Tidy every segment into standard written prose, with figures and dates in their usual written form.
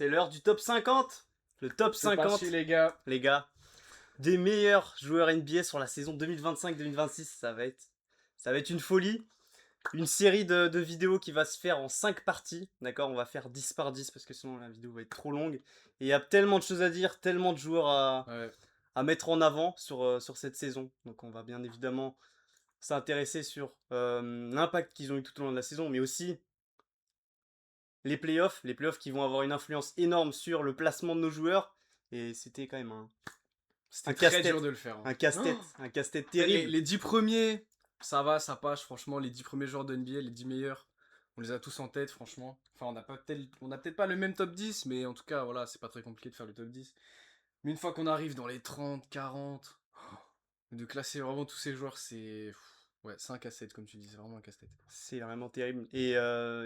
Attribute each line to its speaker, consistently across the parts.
Speaker 1: C'est l'heure du top 50. Le top
Speaker 2: C'est
Speaker 1: 50,
Speaker 2: parti les gars.
Speaker 1: les gars, des meilleurs joueurs NBA sur la saison 2025-2026. Ça va être une folie. Une série de vidéos qui va se faire en 5 parties. D'accord, on va faire 10 par 10 parce que sinon la vidéo va être trop longue. Et il y a tellement de choses à dire, tellement de joueurs
Speaker 2: Ouais.
Speaker 1: à mettre en avant sur cette saison. Donc on va bien évidemment s'intéresser sur l'impact qu'ils ont eu tout au long de la saison, mais aussi les playoffs qui vont avoir une influence énorme sur le placement de nos joueurs. Et c'était quand même un
Speaker 2: C'était très
Speaker 1: casse-tête,
Speaker 2: dur de le faire. Hein.
Speaker 1: un casse-tête
Speaker 2: Les,
Speaker 1: terrible.
Speaker 2: les 10 premiers, ça va, ça passe. Franchement, les 10 premiers joueurs de NBA, les 10 meilleurs, on les a tous en tête, franchement. Enfin, on a peut-être pas le même top 10, mais en tout cas, voilà, c'est pas très compliqué de faire le top 10. Mais une fois qu'on arrive dans les 30, 40, de classer vraiment tous ces joueurs, ouais, c'est un casse-tête, comme tu dis, c'est vraiment un casse-tête.
Speaker 1: C'est vraiment terrible. Et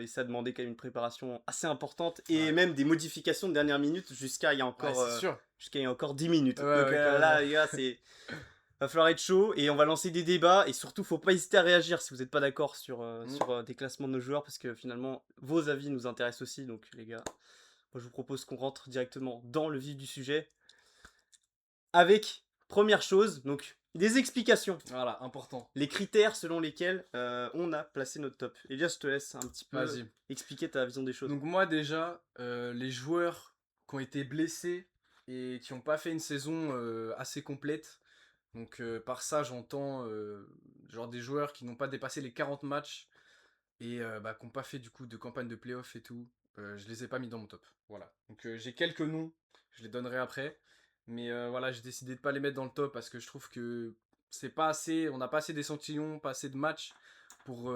Speaker 1: ça demandait quand même une préparation assez importante et
Speaker 2: Ouais.
Speaker 1: même des modifications de dernière minute
Speaker 2: Ouais, c'est sûr.
Speaker 1: jusqu'à il y a encore 10 minutes.
Speaker 2: Ouais,
Speaker 1: Donc
Speaker 2: ouais,
Speaker 1: là,
Speaker 2: carrément.
Speaker 1: les gars, va falloir être chaud et on va lancer des débats. Et surtout, faut pas hésiter à réagir si vous n'êtes pas d'accord sur des classements de nos joueurs parce que finalement, vos avis nous intéressent aussi. Donc, les gars, moi je vous propose qu'on rentre directement dans le vif du sujet avec, première chose, donc des explications.
Speaker 2: Voilà, important.
Speaker 1: Les critères selon lesquels on a placé notre top. Elias, je te laisse un petit peu
Speaker 2: Vas-y.
Speaker 1: expliquer ta vision des choses.
Speaker 2: Donc moi déjà, les joueurs qui ont été blessés et qui n'ont pas fait une saison assez complète, donc par ça j'entends genre des joueurs qui n'ont pas dépassé les 40 matchs et qui n'ont pas fait du coup de campagne de playoff et tout, je les ai pas mis dans mon top. Voilà. Donc j'ai quelques noms, je les donnerai après, mais voilà, j'ai décidé de pas les mettre dans le top parce que je trouve que c'est pas assez, on n'a pas assez d'échantillons, pas assez de matchs pour,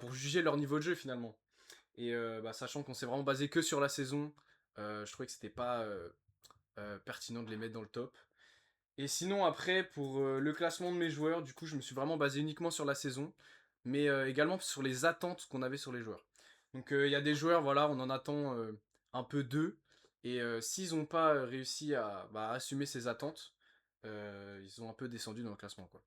Speaker 2: pour juger leur niveau de jeu finalement. Et sachant qu'on s'est vraiment basé que sur la saison, je trouvais que c'était pas pertinent de les mettre dans le top. Et sinon après, pour le classement de mes joueurs, du coup je me suis vraiment basé uniquement sur la saison, mais également sur les attentes qu'on avait sur les joueurs. Donc il y a des joueurs, voilà, on en attend un peu d'eux, et s'ils n'ont pas réussi à assumer ces attentes, ils ont un peu descendu dans le classement, quoi.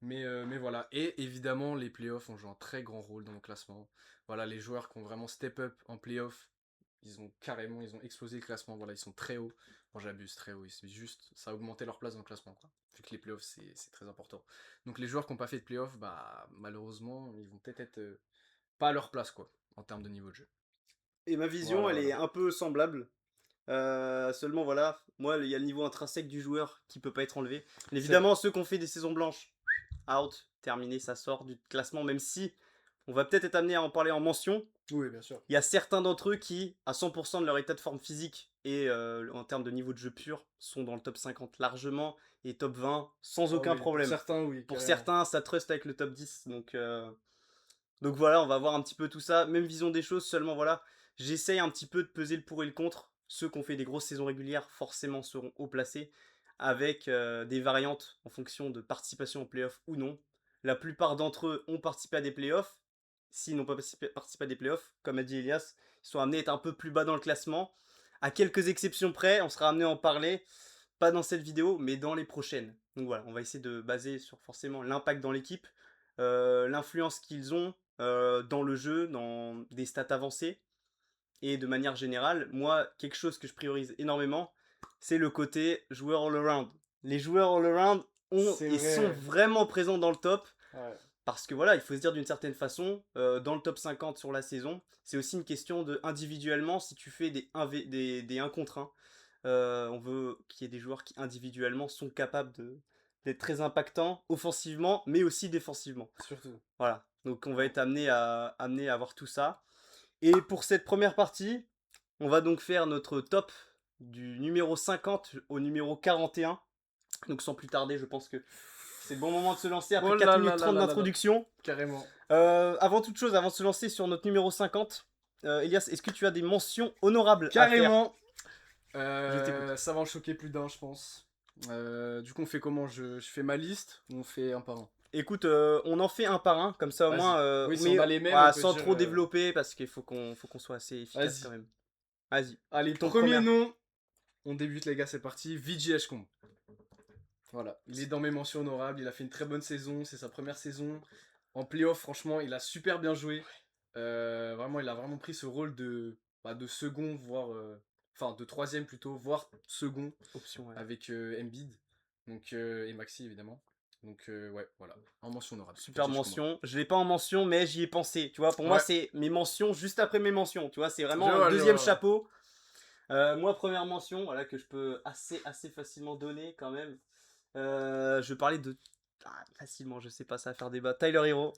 Speaker 2: Mais voilà, et évidemment les playoffs ont joué un très grand rôle dans mon classement. Voilà, les joueurs qui ont vraiment step up en playoffs, ils ont explosé le classement, voilà, ils sont très hauts. Bon, j'abuse, très haut, c'est juste, ça a augmenté leur place dans le classement, quoi. Vu que les playoffs, c'est très important. Donc les joueurs qui n'ont pas fait de playoffs, malheureusement, ils vont peut-être être pas à leur place, quoi, en termes de niveau de jeu.
Speaker 1: Et ma vision,
Speaker 2: Voilà,
Speaker 1: elle est
Speaker 2: voilà.
Speaker 1: un peu semblable. Seulement, voilà, moi, il y a le niveau intrinsèque du joueur qui peut pas être enlevé. Évidemment, ceux qui ont fait des saisons blanches, out, terminé, ça sort du classement, même si on va peut-être être amené à en parler en mention.
Speaker 2: Oui, bien sûr.
Speaker 1: Il y a certains d'entre eux qui, à 100% de leur état de forme physique et en termes de niveau de jeu pur, sont dans le top 50 largement et top 20 sans
Speaker 2: Ah
Speaker 1: aucun
Speaker 2: oui, pour
Speaker 1: problème.
Speaker 2: certains, oui,
Speaker 1: Pour
Speaker 2: carrément.
Speaker 1: certains, ça trust avec le top 10. Donc voilà, on va voir un petit peu tout ça. Même vision des choses, seulement voilà, j'essaye un petit peu de peser le pour et le contre. Ceux qui ont fait des grosses saisons régulières, forcément, seront haut placés, avec des variantes en fonction de participation aux playoffs ou non. La plupart d'entre eux ont participé à des playoffs. S'ils n'ont pas participé à des playoffs, comme a dit Elias, ils sont amenés à être un peu plus bas dans le classement. À quelques exceptions près, on sera amené à en parler, pas dans cette vidéo, mais dans les prochaines. Donc voilà, on va essayer de baser sur forcément l'impact dans l'équipe, l'influence qu'ils ont dans le jeu, dans des stats avancées. Et de manière générale, moi, quelque chose que je priorise énormément, c'est le côté joueur all-around. Les joueurs all-around
Speaker 2: C'est
Speaker 1: sont
Speaker 2: vrai.
Speaker 1: vraiment présents dans le top.
Speaker 2: Ouais.
Speaker 1: Parce que voilà, il faut se dire d'une certaine façon, dans le top 50 sur la saison, c'est aussi une question de individuellement, si tu fais des 1 contre 1, on veut qu'il y ait des joueurs qui individuellement sont capables d'être très impactants offensivement, mais aussi défensivement.
Speaker 2: Surtout.
Speaker 1: Voilà, donc on va
Speaker 2: Ouais.
Speaker 1: être amené à avoir tout ça. Et pour cette première partie, on va donc faire notre top du numéro 50 au numéro 41. Donc sans plus tarder, je pense que c'est le bon moment de se lancer après
Speaker 2: Oh
Speaker 1: 4
Speaker 2: là
Speaker 1: minutes
Speaker 2: là là
Speaker 1: 30
Speaker 2: là là là.
Speaker 1: d'introduction.
Speaker 2: Carrément.
Speaker 1: Avant toute chose, avant de se lancer sur notre numéro 50, Elias, est-ce que tu as des mentions honorables à faire?
Speaker 2: Carrément.
Speaker 1: Je t'écoute.
Speaker 2: Ça va en choquer plus d'un, je pense. Du coup, on fait comment je fais ma liste ou on fait un par un?
Speaker 1: Écoute, on en fait un par un, comme ça au
Speaker 2: Vas-y.
Speaker 1: moins,
Speaker 2: Oui, si
Speaker 1: mais
Speaker 2: on a les mêmes, on
Speaker 1: voilà,
Speaker 2: peut
Speaker 1: sans
Speaker 2: dire.
Speaker 1: trop développer, parce qu'il faut qu'on soit assez efficace quand
Speaker 2: Vas-y.
Speaker 1: même. Vas-y,
Speaker 2: Allez,
Speaker 1: ton
Speaker 2: premier
Speaker 1: premier.
Speaker 2: nom. On débute, les gars, c'est parti. Vijay Eshkong. Voilà. Il est dans mes mentions honorables. Il a fait une très bonne saison. C'est sa première saison. En playoff, franchement, il a super bien joué. Vraiment, il a vraiment pris ce rôle de second, voire... Enfin, de troisième plutôt, voire second,
Speaker 1: Option, ouais.
Speaker 2: avec Embiid donc, et Maxi, évidemment. Donc, ouais, voilà. En mention honorable.
Speaker 1: Super mention. Je l'ai pas en mention, mais j'y ai pensé. Tu vois, pour moi,
Speaker 2: Ouais,
Speaker 1: c'est mes mentions juste après mes mentions. Tu vois, c'est
Speaker 2: je
Speaker 1: vraiment un
Speaker 2: vois, je
Speaker 1: deuxième
Speaker 2: vois, ouais.
Speaker 1: chapeau. Moi, première mention, voilà, que je peux assez facilement donner quand même. Je vais parler de. Facilement, je sais pas, ça va faire débat. Tyler Hero.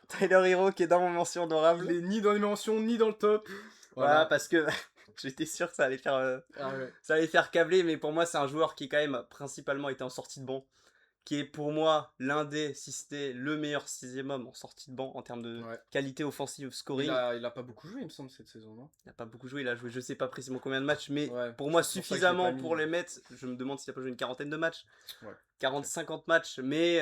Speaker 1: Tyler Hero qui est dans mon mention
Speaker 2: Il
Speaker 1: honorable.
Speaker 2: est ni dans les mentions, ni dans le top.
Speaker 1: Voilà,
Speaker 2: Voilà.
Speaker 1: parce que j'étais sûr que
Speaker 2: Ah ouais.
Speaker 1: ça allait faire câbler, mais pour moi, c'est un joueur qui, quand même, principalement été en sortie de banc. Qui est pour moi l'un des, si c'était le meilleur sixième homme en sortie de banc en termes de
Speaker 2: Ouais.
Speaker 1: qualité offensive,
Speaker 2: Il
Speaker 1: scoring.
Speaker 2: a, il a pas beaucoup joué, il me semble, cette saison, non?
Speaker 1: Il n'a pas beaucoup joué, il a joué je sais pas précisément combien de matchs, mais
Speaker 2: Ouais,
Speaker 1: pour moi
Speaker 2: c'est pour ça que je l'ai pas
Speaker 1: suffisamment
Speaker 2: mis.
Speaker 1: pour les mettre. Je me demande s'il a pas joué une quarantaine de matchs,
Speaker 2: Ouais.
Speaker 1: 40-50 matchs, mais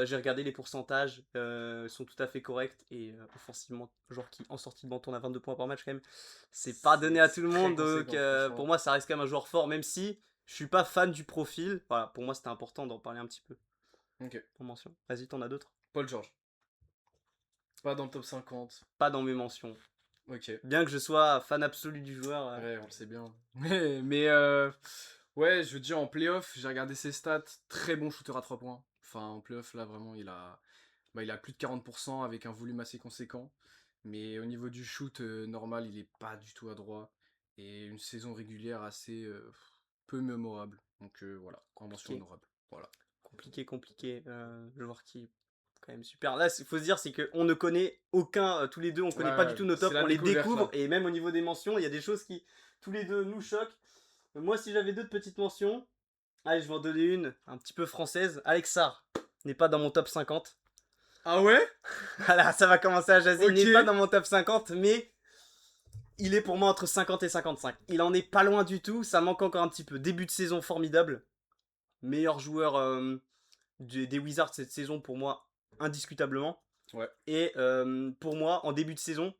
Speaker 1: j'ai regardé les pourcentages, ils sont tout à fait corrects, et offensivement, joueur qui en sortie de banc tourne à 22 points par match quand même, c'est pas donné à tout le
Speaker 2: Très
Speaker 1: monde, donc
Speaker 2: conséquent,
Speaker 1: pour
Speaker 2: franchement.
Speaker 1: moi ça reste quand même un joueur fort, même si je suis pas fan du profil, voilà, pour moi c'était important d'en parler un petit peu
Speaker 2: Ok.
Speaker 1: en mention. Vas-y, t'en as d'autres?
Speaker 2: Paul George. Pas dans le top 50.
Speaker 1: Pas dans mes mentions.
Speaker 2: Ok.
Speaker 1: Bien que je sois fan absolu du joueur.
Speaker 2: Ouais, on le sait bien. Mais ouais, je veux dire, en playoff, j'ai regardé ses stats. Très bon shooter à 3 points. Enfin, en playoff, là, vraiment, il a plus de 40% avec un volume assez conséquent. Mais au niveau du shoot normal, il est pas du tout adroit. Et une saison régulière assez peu mémorable. Donc voilà, en mention
Speaker 1: Compliqué,
Speaker 2: honorable. Voilà.
Speaker 1: compliqué. Joueur qui est quand même super. Là, il faut se dire, c'est qu'on ne connaît aucun, tous les deux, on connaît pas du
Speaker 2: Ouais,
Speaker 1: tout nos
Speaker 2: c'est
Speaker 1: tops,
Speaker 2: la
Speaker 1: on les
Speaker 2: découverte
Speaker 1: découvre,
Speaker 2: là.
Speaker 1: et même au niveau des mentions, il y a des choses qui, tous les deux, nous choquent. Moi, si j'avais d'autres petites mentions, allez, je vais en donner une, un petit peu française. Alex Sarr n'est pas dans mon top 50.
Speaker 2: Ah ouais?
Speaker 1: Voilà, ça va commencer à jaser. Il
Speaker 2: Ok.
Speaker 1: n'est pas dans mon top 50, mais il est pour moi entre 50 et 55. Il en est pas loin du tout, ça manque encore un petit peu. Début de saison formidable. Meilleur joueur des Wizards cette saison pour moi, indiscutablement.
Speaker 2: Ouais,
Speaker 1: Et pour moi, en début de saison,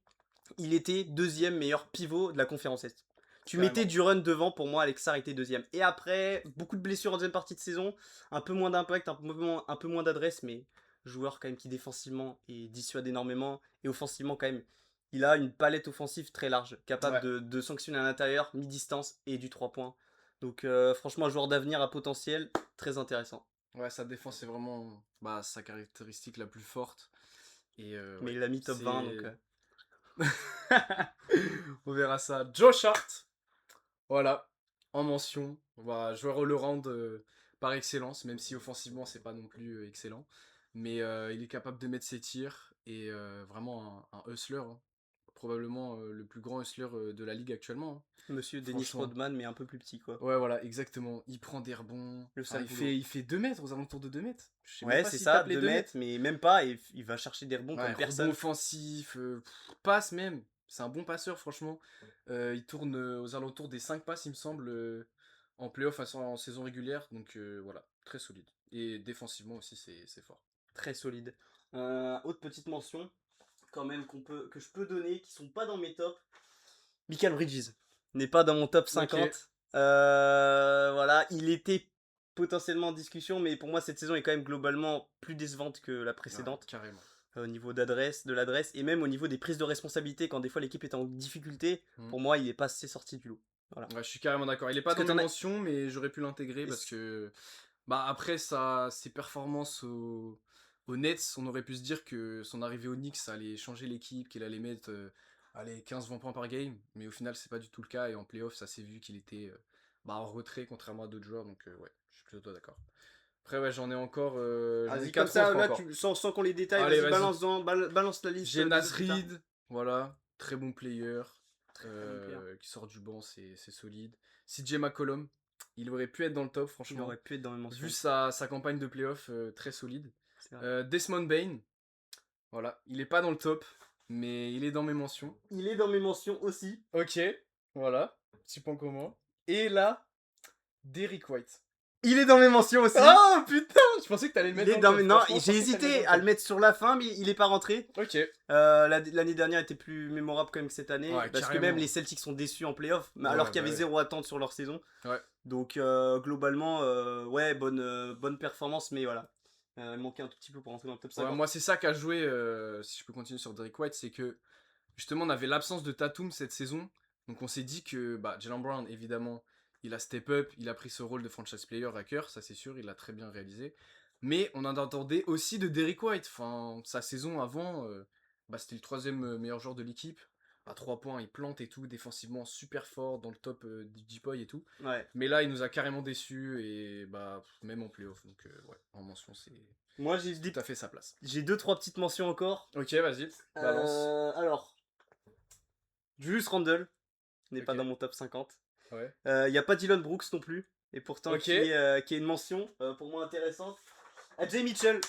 Speaker 1: il était deuxième meilleur pivot de la conférence Est. Tu mettais
Speaker 2: carrément.
Speaker 1: du run devant, pour moi, Alex Sarr était deuxième. Et après, beaucoup de blessures en deuxième partie de saison, un peu moins d'impact, un peu moins d'adresse, mais joueur quand même qui défensivement et dissuade énormément. Et offensivement, quand même, il a une palette offensive très large, capable
Speaker 2: Ouais.
Speaker 1: de sanctionner à l'intérieur, mi-distance et du 3 points. Donc franchement, un joueur d'avenir à potentiel, très intéressant.
Speaker 2: Ouais, sa défense c'est vraiment sa caractéristique la plus forte. Et
Speaker 1: Mais
Speaker 2: ouais,
Speaker 1: il l'a mis top 20, donc...
Speaker 2: c'est... On verra ça. Josh Hart, voilà, en mention. Joueur all-around par excellence, même si offensivement c'est pas non plus excellent. Mais il est capable de mettre ses tirs et vraiment un hustler, hein. Probablement le plus grand hustler de la ligue actuellement, hein.
Speaker 1: Monsieur Dennis
Speaker 2: Franchement.
Speaker 1: Rodman, mais un peu plus petit, quoi.
Speaker 2: Ouais, voilà, exactement. Il prend des rebonds.
Speaker 1: Le
Speaker 2: Enfin,
Speaker 1: sale boulot.
Speaker 2: il fait 2 mètres, aux alentours de 2 mètres. Je sais même
Speaker 1: Ouais,
Speaker 2: pas
Speaker 1: c'est
Speaker 2: s'il
Speaker 1: ça,
Speaker 2: tape les
Speaker 1: 2
Speaker 2: 2
Speaker 1: mètres,
Speaker 2: mètres.
Speaker 1: mais même pas, et il va chercher des rebonds
Speaker 2: Ouais,
Speaker 1: comme
Speaker 2: rebond
Speaker 1: personne.
Speaker 2: offensif, passe même. C'est un bon passeur, franchement. Il tourne aux alentours des 5 passes, il me semble, en playoff, en saison régulière. Donc voilà, très solide. Et défensivement aussi, c'est fort.
Speaker 1: Très solide. Autre petite mention, quand même, que je peux donner, qui sont pas dans mes tops. Michael Bridges n'est pas dans mon top
Speaker 2: Ok.
Speaker 1: 50. Voilà, il était potentiellement en discussion, mais pour moi, cette saison est quand même globalement plus décevante que la
Speaker 2: Ouais,
Speaker 1: précédente.
Speaker 2: carrément.
Speaker 1: Au niveau de l'adresse, et même au niveau des prises de responsabilité, quand des fois l'équipe est en difficulté,
Speaker 2: Mm.
Speaker 1: pour moi, il est pas assez sorti du lot. Voilà.
Speaker 2: Ouais, je suis carrément d'accord. Il est pas
Speaker 1: Est-ce que
Speaker 2: dans mes
Speaker 1: t'en as.
Speaker 2: mentions, mais j'aurais pu l'intégrer parce
Speaker 1: est-ce-
Speaker 2: que après ses performances au Nets, on aurait pu se dire que son arrivée au Knicks allait changer l'équipe, qu'il allait mettre allez, 15-20 points par game, mais au final c'est pas du tout le cas et en playoff ça s'est vu qu'il était en retrait contrairement à d'autres joueurs, donc ouais, je suis plutôt d'accord. Après ouais, j'en ai
Speaker 1: Vas-y, comme
Speaker 2: 4
Speaker 1: ça,
Speaker 2: autres
Speaker 1: là,
Speaker 2: encore.
Speaker 1: sans qu'on les détaille,
Speaker 2: Allez,
Speaker 1: vas-y,
Speaker 2: vas-y.
Speaker 1: balance la liste
Speaker 2: J'ai
Speaker 1: des autres que t'as.
Speaker 2: Nasrid, voilà, très bon player,
Speaker 1: Très bon player.
Speaker 2: qui sort du banc, c'est solide. CJ McCollum, il aurait pu être dans le top,
Speaker 1: Il
Speaker 2: franchement.
Speaker 1: aurait pu être dans mes
Speaker 2: Vu
Speaker 1: mentions.
Speaker 2: sa campagne de playoff très solide.
Speaker 1: C'est vrai.
Speaker 2: Desmond Bain, voilà, il est pas dans le top, mais il est dans mes mentions.
Speaker 1: Il est dans mes mentions aussi.
Speaker 2: Ok, voilà, petit point commun. Et là, Derrick White.
Speaker 1: Il est dans mes mentions aussi.
Speaker 2: Oh putain, je pensais que t'allais le
Speaker 1: Il
Speaker 2: mettre
Speaker 1: est
Speaker 2: dans le
Speaker 1: dans
Speaker 2: top.
Speaker 1: mes... Non,
Speaker 2: Franchement, je
Speaker 1: j'ai
Speaker 2: pensais que t'allais
Speaker 1: hésité
Speaker 2: mettre
Speaker 1: à
Speaker 2: dans
Speaker 1: le
Speaker 2: le
Speaker 1: mettre sur la fin, mais il est pas rentré.
Speaker 2: top. Ok,
Speaker 1: L'année dernière était plus mémorable quand même que cette année,
Speaker 2: ouais,
Speaker 1: parce que même
Speaker 2: carrément.
Speaker 1: les Celtics sont déçus en playoff, alors
Speaker 2: Ouais,
Speaker 1: qu'il y
Speaker 2: bah
Speaker 1: avait
Speaker 2: ouais.
Speaker 1: zéro attente sur leur saison.
Speaker 2: Ouais.
Speaker 1: Donc globalement, ouais, bonne performance, mais voilà. Il manquait un tout petit peu pour rentrer dans le top
Speaker 2: Ouais,
Speaker 1: 50.
Speaker 2: moi, c'est ça qu'a joué, si je peux continuer sur Derrick White, c'est que justement, on avait l'absence de Tatum cette saison. Donc on s'est dit que Jaylen Brown, évidemment, il a step up, il a pris ce rôle de franchise player à cœur, ça c'est sûr, il l'a très bien réalisé. Mais on en attendait aussi de Derrick White. Enfin, sa saison avant, c'était le troisième meilleur joueur de l'équipe. À 3 points, il plante et tout, défensivement super fort, dans le top du Deep-Boy et tout.
Speaker 1: Ouais.
Speaker 2: Mais là, il nous a carrément déçus, et même en playoff. Donc ouais, en mention, c'est
Speaker 1: Moi, j'ai
Speaker 2: tout à fait sa place.
Speaker 1: j'ai 2-3 petites mentions encore.
Speaker 2: Ok, vas-y, balance.
Speaker 1: Alors, Julius Randle n'est pas
Speaker 2: Ok.
Speaker 1: dans mon top 50.
Speaker 2: Ouais.
Speaker 1: Il n'y a pas Dylan Brooks non plus. Et pourtant,
Speaker 2: Ok.
Speaker 1: qui est une mention pour moi intéressante. Jay Mitchell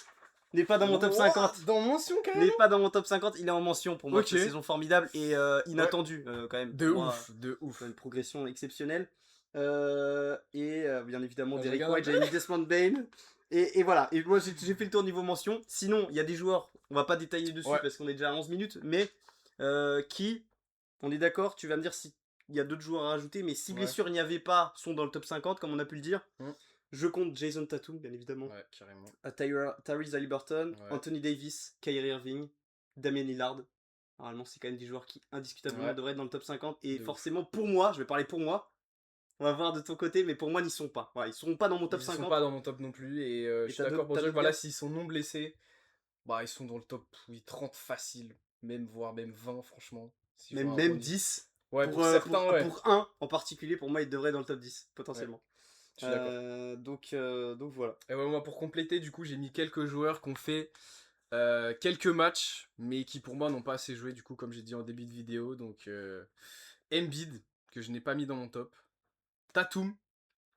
Speaker 1: n'est pas dans mon top 50.
Speaker 2: Dans mention, quand
Speaker 1: N'est
Speaker 2: même.
Speaker 1: pas dans mon top 50, il est en mention pour moi.
Speaker 2: Ok.
Speaker 1: C'est une saison formidable et inattendue quand même.
Speaker 2: De
Speaker 1: Pour moi,
Speaker 2: ouf, de ouf.
Speaker 1: une progression exceptionnelle. Bien évidemment,
Speaker 2: Je
Speaker 1: Derrick
Speaker 2: regarde un
Speaker 1: White,
Speaker 2: peu.
Speaker 1: Jamie Desmond Bain. Et voilà. Et moi, j'ai fait le tour niveau mention. Sinon, il y a des joueurs, on va pas détailler dessus
Speaker 2: Ouais.
Speaker 1: parce qu'on est déjà à 11 minutes, mais qui, on est d'accord, tu vas me dire si il y a d'autres joueurs à rajouter, mais si
Speaker 2: Ouais.
Speaker 1: blessure il n'y avait pas, sont dans le top 50, comme on a pu le dire. Je compte Jason Tatum, bien évidemment.
Speaker 2: Ouais, carrément.
Speaker 1: Tyrese Haliburton,
Speaker 2: Ouais.
Speaker 1: Anthony Davis, Kyrie Irving, Damian Lillard. Normalement, c'est quand même des joueurs qui indiscutablement devraient être dans le top 50. Et
Speaker 2: De
Speaker 1: forcément, pour moi, je vais parler pour moi. On va voir de ton côté, mais pour moi, n'y sont pas. Voilà, ils seront pas dans mon top
Speaker 2: Ils
Speaker 1: 50.
Speaker 2: sont pas dans mon top non plus, et je suis d'accord pour dire que voilà, s'ils sont non blessés, ils sont dans le top 30 facile, voire même 20, franchement. S'ils font un bon
Speaker 1: Même
Speaker 2: niveau.
Speaker 1: 10.
Speaker 2: Ouais,
Speaker 1: pour
Speaker 2: certains, ouais.
Speaker 1: Pour un en particulier, pour moi, il devrait être dans le top 10, potentiellement.
Speaker 2: Je suis d'accord.
Speaker 1: Donc voilà.
Speaker 2: Et ouais, moi, pour compléter, du coup, j'ai mis quelques joueurs qui ont fait quelques matchs, mais qui pour moi n'ont pas assez joué, du coup, comme j'ai dit en début de vidéo. Donc, Embiid, que je n'ai pas mis dans mon top. Tatum,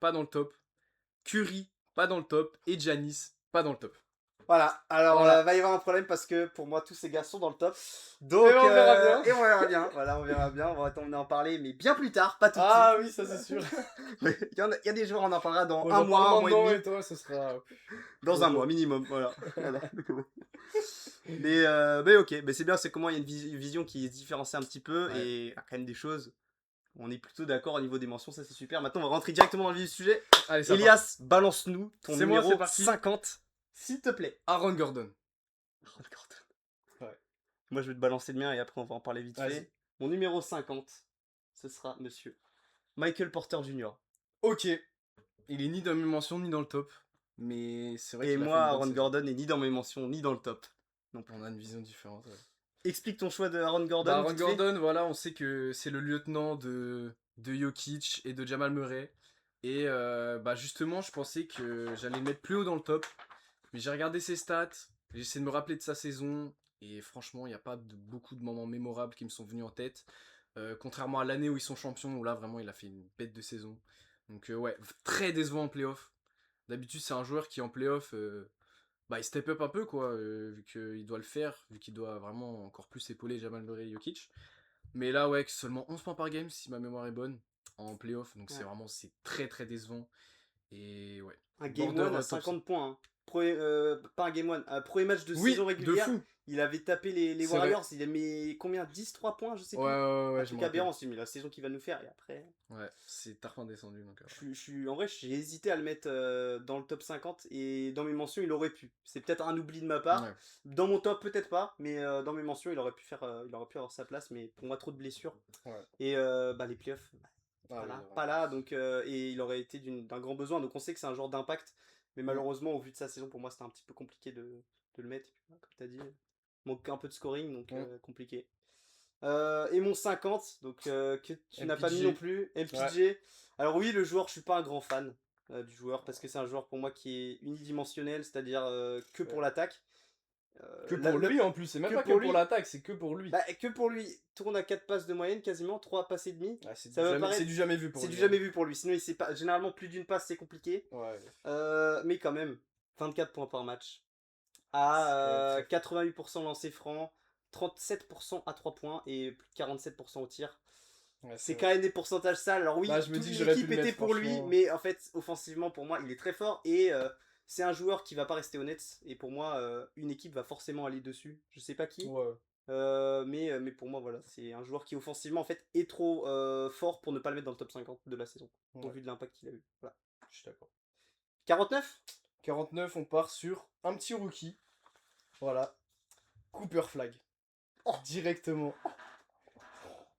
Speaker 2: pas dans le top. Curry, pas dans le top. Et Giannis, pas dans le top.
Speaker 1: Voilà, alors
Speaker 2: Voilà.
Speaker 1: va y avoir un problème parce que pour moi tous ces gars sont dans le top. Donc,
Speaker 2: Et on verra bien.
Speaker 1: Et on verra bien. Voilà, on verra bien. On va t'emmener en parler, mais bien plus tard, pas tout de
Speaker 2: Ah
Speaker 1: suite.
Speaker 2: oui, ça c'est sûr.
Speaker 1: Il y a des joueurs, on en parlera dans
Speaker 2: Bon,
Speaker 1: un
Speaker 2: j'en
Speaker 1: mois, un
Speaker 2: parle
Speaker 1: mois et
Speaker 2: maintenant,
Speaker 1: demi.
Speaker 2: et toi, ce sera.
Speaker 1: Dans un mois minimum, voilà. Mais ok, mais c'est bien, c'est comment il y a une vision qui se différencie un petit peu
Speaker 2: Ouais.
Speaker 1: et il y a quand même des choses. On est plutôt d'accord au niveau des mentions, ça c'est super. Maintenant, on va rentrer directement dans le vif du sujet.
Speaker 2: Allez, ça
Speaker 1: Elias, balance-nous ton
Speaker 2: C'est moi,
Speaker 1: numéro
Speaker 2: c'est parti.
Speaker 1: 50, s'il te plaît.
Speaker 2: part. Aaron Gordon.
Speaker 1: Aaron Gordon.
Speaker 2: Ouais.
Speaker 1: Moi, je vais te balancer le mien et après, on va en parler vite
Speaker 2: Vas-y.
Speaker 1: fait. Mon numéro 50, ce sera monsieur Michael Porter Jr.
Speaker 2: Ok. Il est ni dans mes mentions ni dans le top. Mais c'est vrai
Speaker 1: Et
Speaker 2: qu'il a
Speaker 1: moi,
Speaker 2: fait une bonne
Speaker 1: Aaron
Speaker 2: saison.
Speaker 1: Gordon n'est ni dans mes mentions ni dans le top. Non plus.
Speaker 2: On a une vision différente. Ouais.
Speaker 1: Explique ton choix de Aaron Gordon.
Speaker 2: Aaron
Speaker 1: vite fait.
Speaker 2: Gordon, voilà, on sait que c'est le lieutenant de Jokic et de Jamal Murray. Et justement, je pensais que j'allais le mettre plus haut dans le top. Mais j'ai regardé ses stats, j'ai essayé de me rappeler de sa saison. Et franchement, il n'y a pas beaucoup de moments mémorables qui me sont venus en tête. Contrairement à l'année où ils sont champions, où là vraiment il a fait une bête de saison. Donc ouais, très décevant en playoff. D'habitude, c'est un joueur qui en playoff, il step up un peu, quoi, vu qu'il doit le faire, vu qu'il doit vraiment encore plus épauler Jamal Murray et Jokic. Mais là, ouais, seulement 11 points par game, si ma mémoire est bonne, en playoff. Donc c'est très très décevant. Et ouais.
Speaker 1: Un game
Speaker 2: Border,
Speaker 1: 1 à
Speaker 2: top
Speaker 1: 50 points. Hein. Pas un game 1, premier match de
Speaker 2: Oui,
Speaker 1: saison régulière.
Speaker 2: de fou.
Speaker 1: Il avait tapé les
Speaker 2: C'est
Speaker 1: Warriors. Il a mis combien 10-3 points, je sais plus.
Speaker 2: Ouais,
Speaker 1: Un
Speaker 2: je
Speaker 1: truc
Speaker 2: me rappelle.
Speaker 1: aberrant, mais la saison qu'il va nous faire. Et après.
Speaker 2: Ouais, c'est tarpin descendu. Donc,
Speaker 1: En vrai, j'ai hésité à le mettre dans le top 50 et dans mes mentions, il aurait pu. C'est peut-être un oubli de ma part.
Speaker 2: Ouais.
Speaker 1: Dans mon top, peut-être pas, mais dans mes mentions, il aurait pu avoir sa place, mais pour moi, trop de blessures.
Speaker 2: Ouais.
Speaker 1: Et les playoffs, pas là, donc et il aurait été d'un grand besoin. Donc on sait que c'est un joueur d'impact, mais malheureusement, au vu de sa saison, pour moi, c'était un petit peu compliqué de le mettre. Et puis, comme tu as dit, manque un peu de scoring, donc compliqué. Et mon 50, donc que tu n'as pas mis non plus, MPJ. Ouais. Alors oui, le joueur, je suis pas un grand fan du joueur parce que c'est un joueur pour moi qui est unidimensionnel, c'est-à-dire que pour l'attaque.
Speaker 2: Que pour lui en plus, c'est même pas que pour l'attaque, c'est que pour lui.
Speaker 1: Que pour lui, tourne à 4 passes de moyenne quasiment, 3 passes et demi.
Speaker 2: Ah, c'est du jamais vu pour lui.
Speaker 1: C'est du jamais vu pour lui, sinon il sait pas, généralement plus d'une passe c'est compliqué.
Speaker 2: Ouais.
Speaker 1: Mais quand même, 24 points par match. À 88% lancé franc, 37% à 3 points et plus de 47% au tir. Ouais, c'est quand même des pourcentages sales. Alors oui, toute l'équipe était pour lui, mais en fait, offensivement, pour moi, il est très fort. Et c'est un joueur qui va pas rester honnête. Et pour moi, une équipe va forcément aller dessus. Je sais pas qui. Ouais. Mais pour moi, voilà, c'est un joueur qui offensivement, en fait, est trop fort pour ne pas le mettre dans le top 50 de la saison. Ouais. Au vu de l'impact qu'il a eu. Voilà.
Speaker 2: Je suis d'accord.
Speaker 1: 49 ?
Speaker 2: 49, on part sur un petit rookie. Voilà. Cooper Flag. Directement.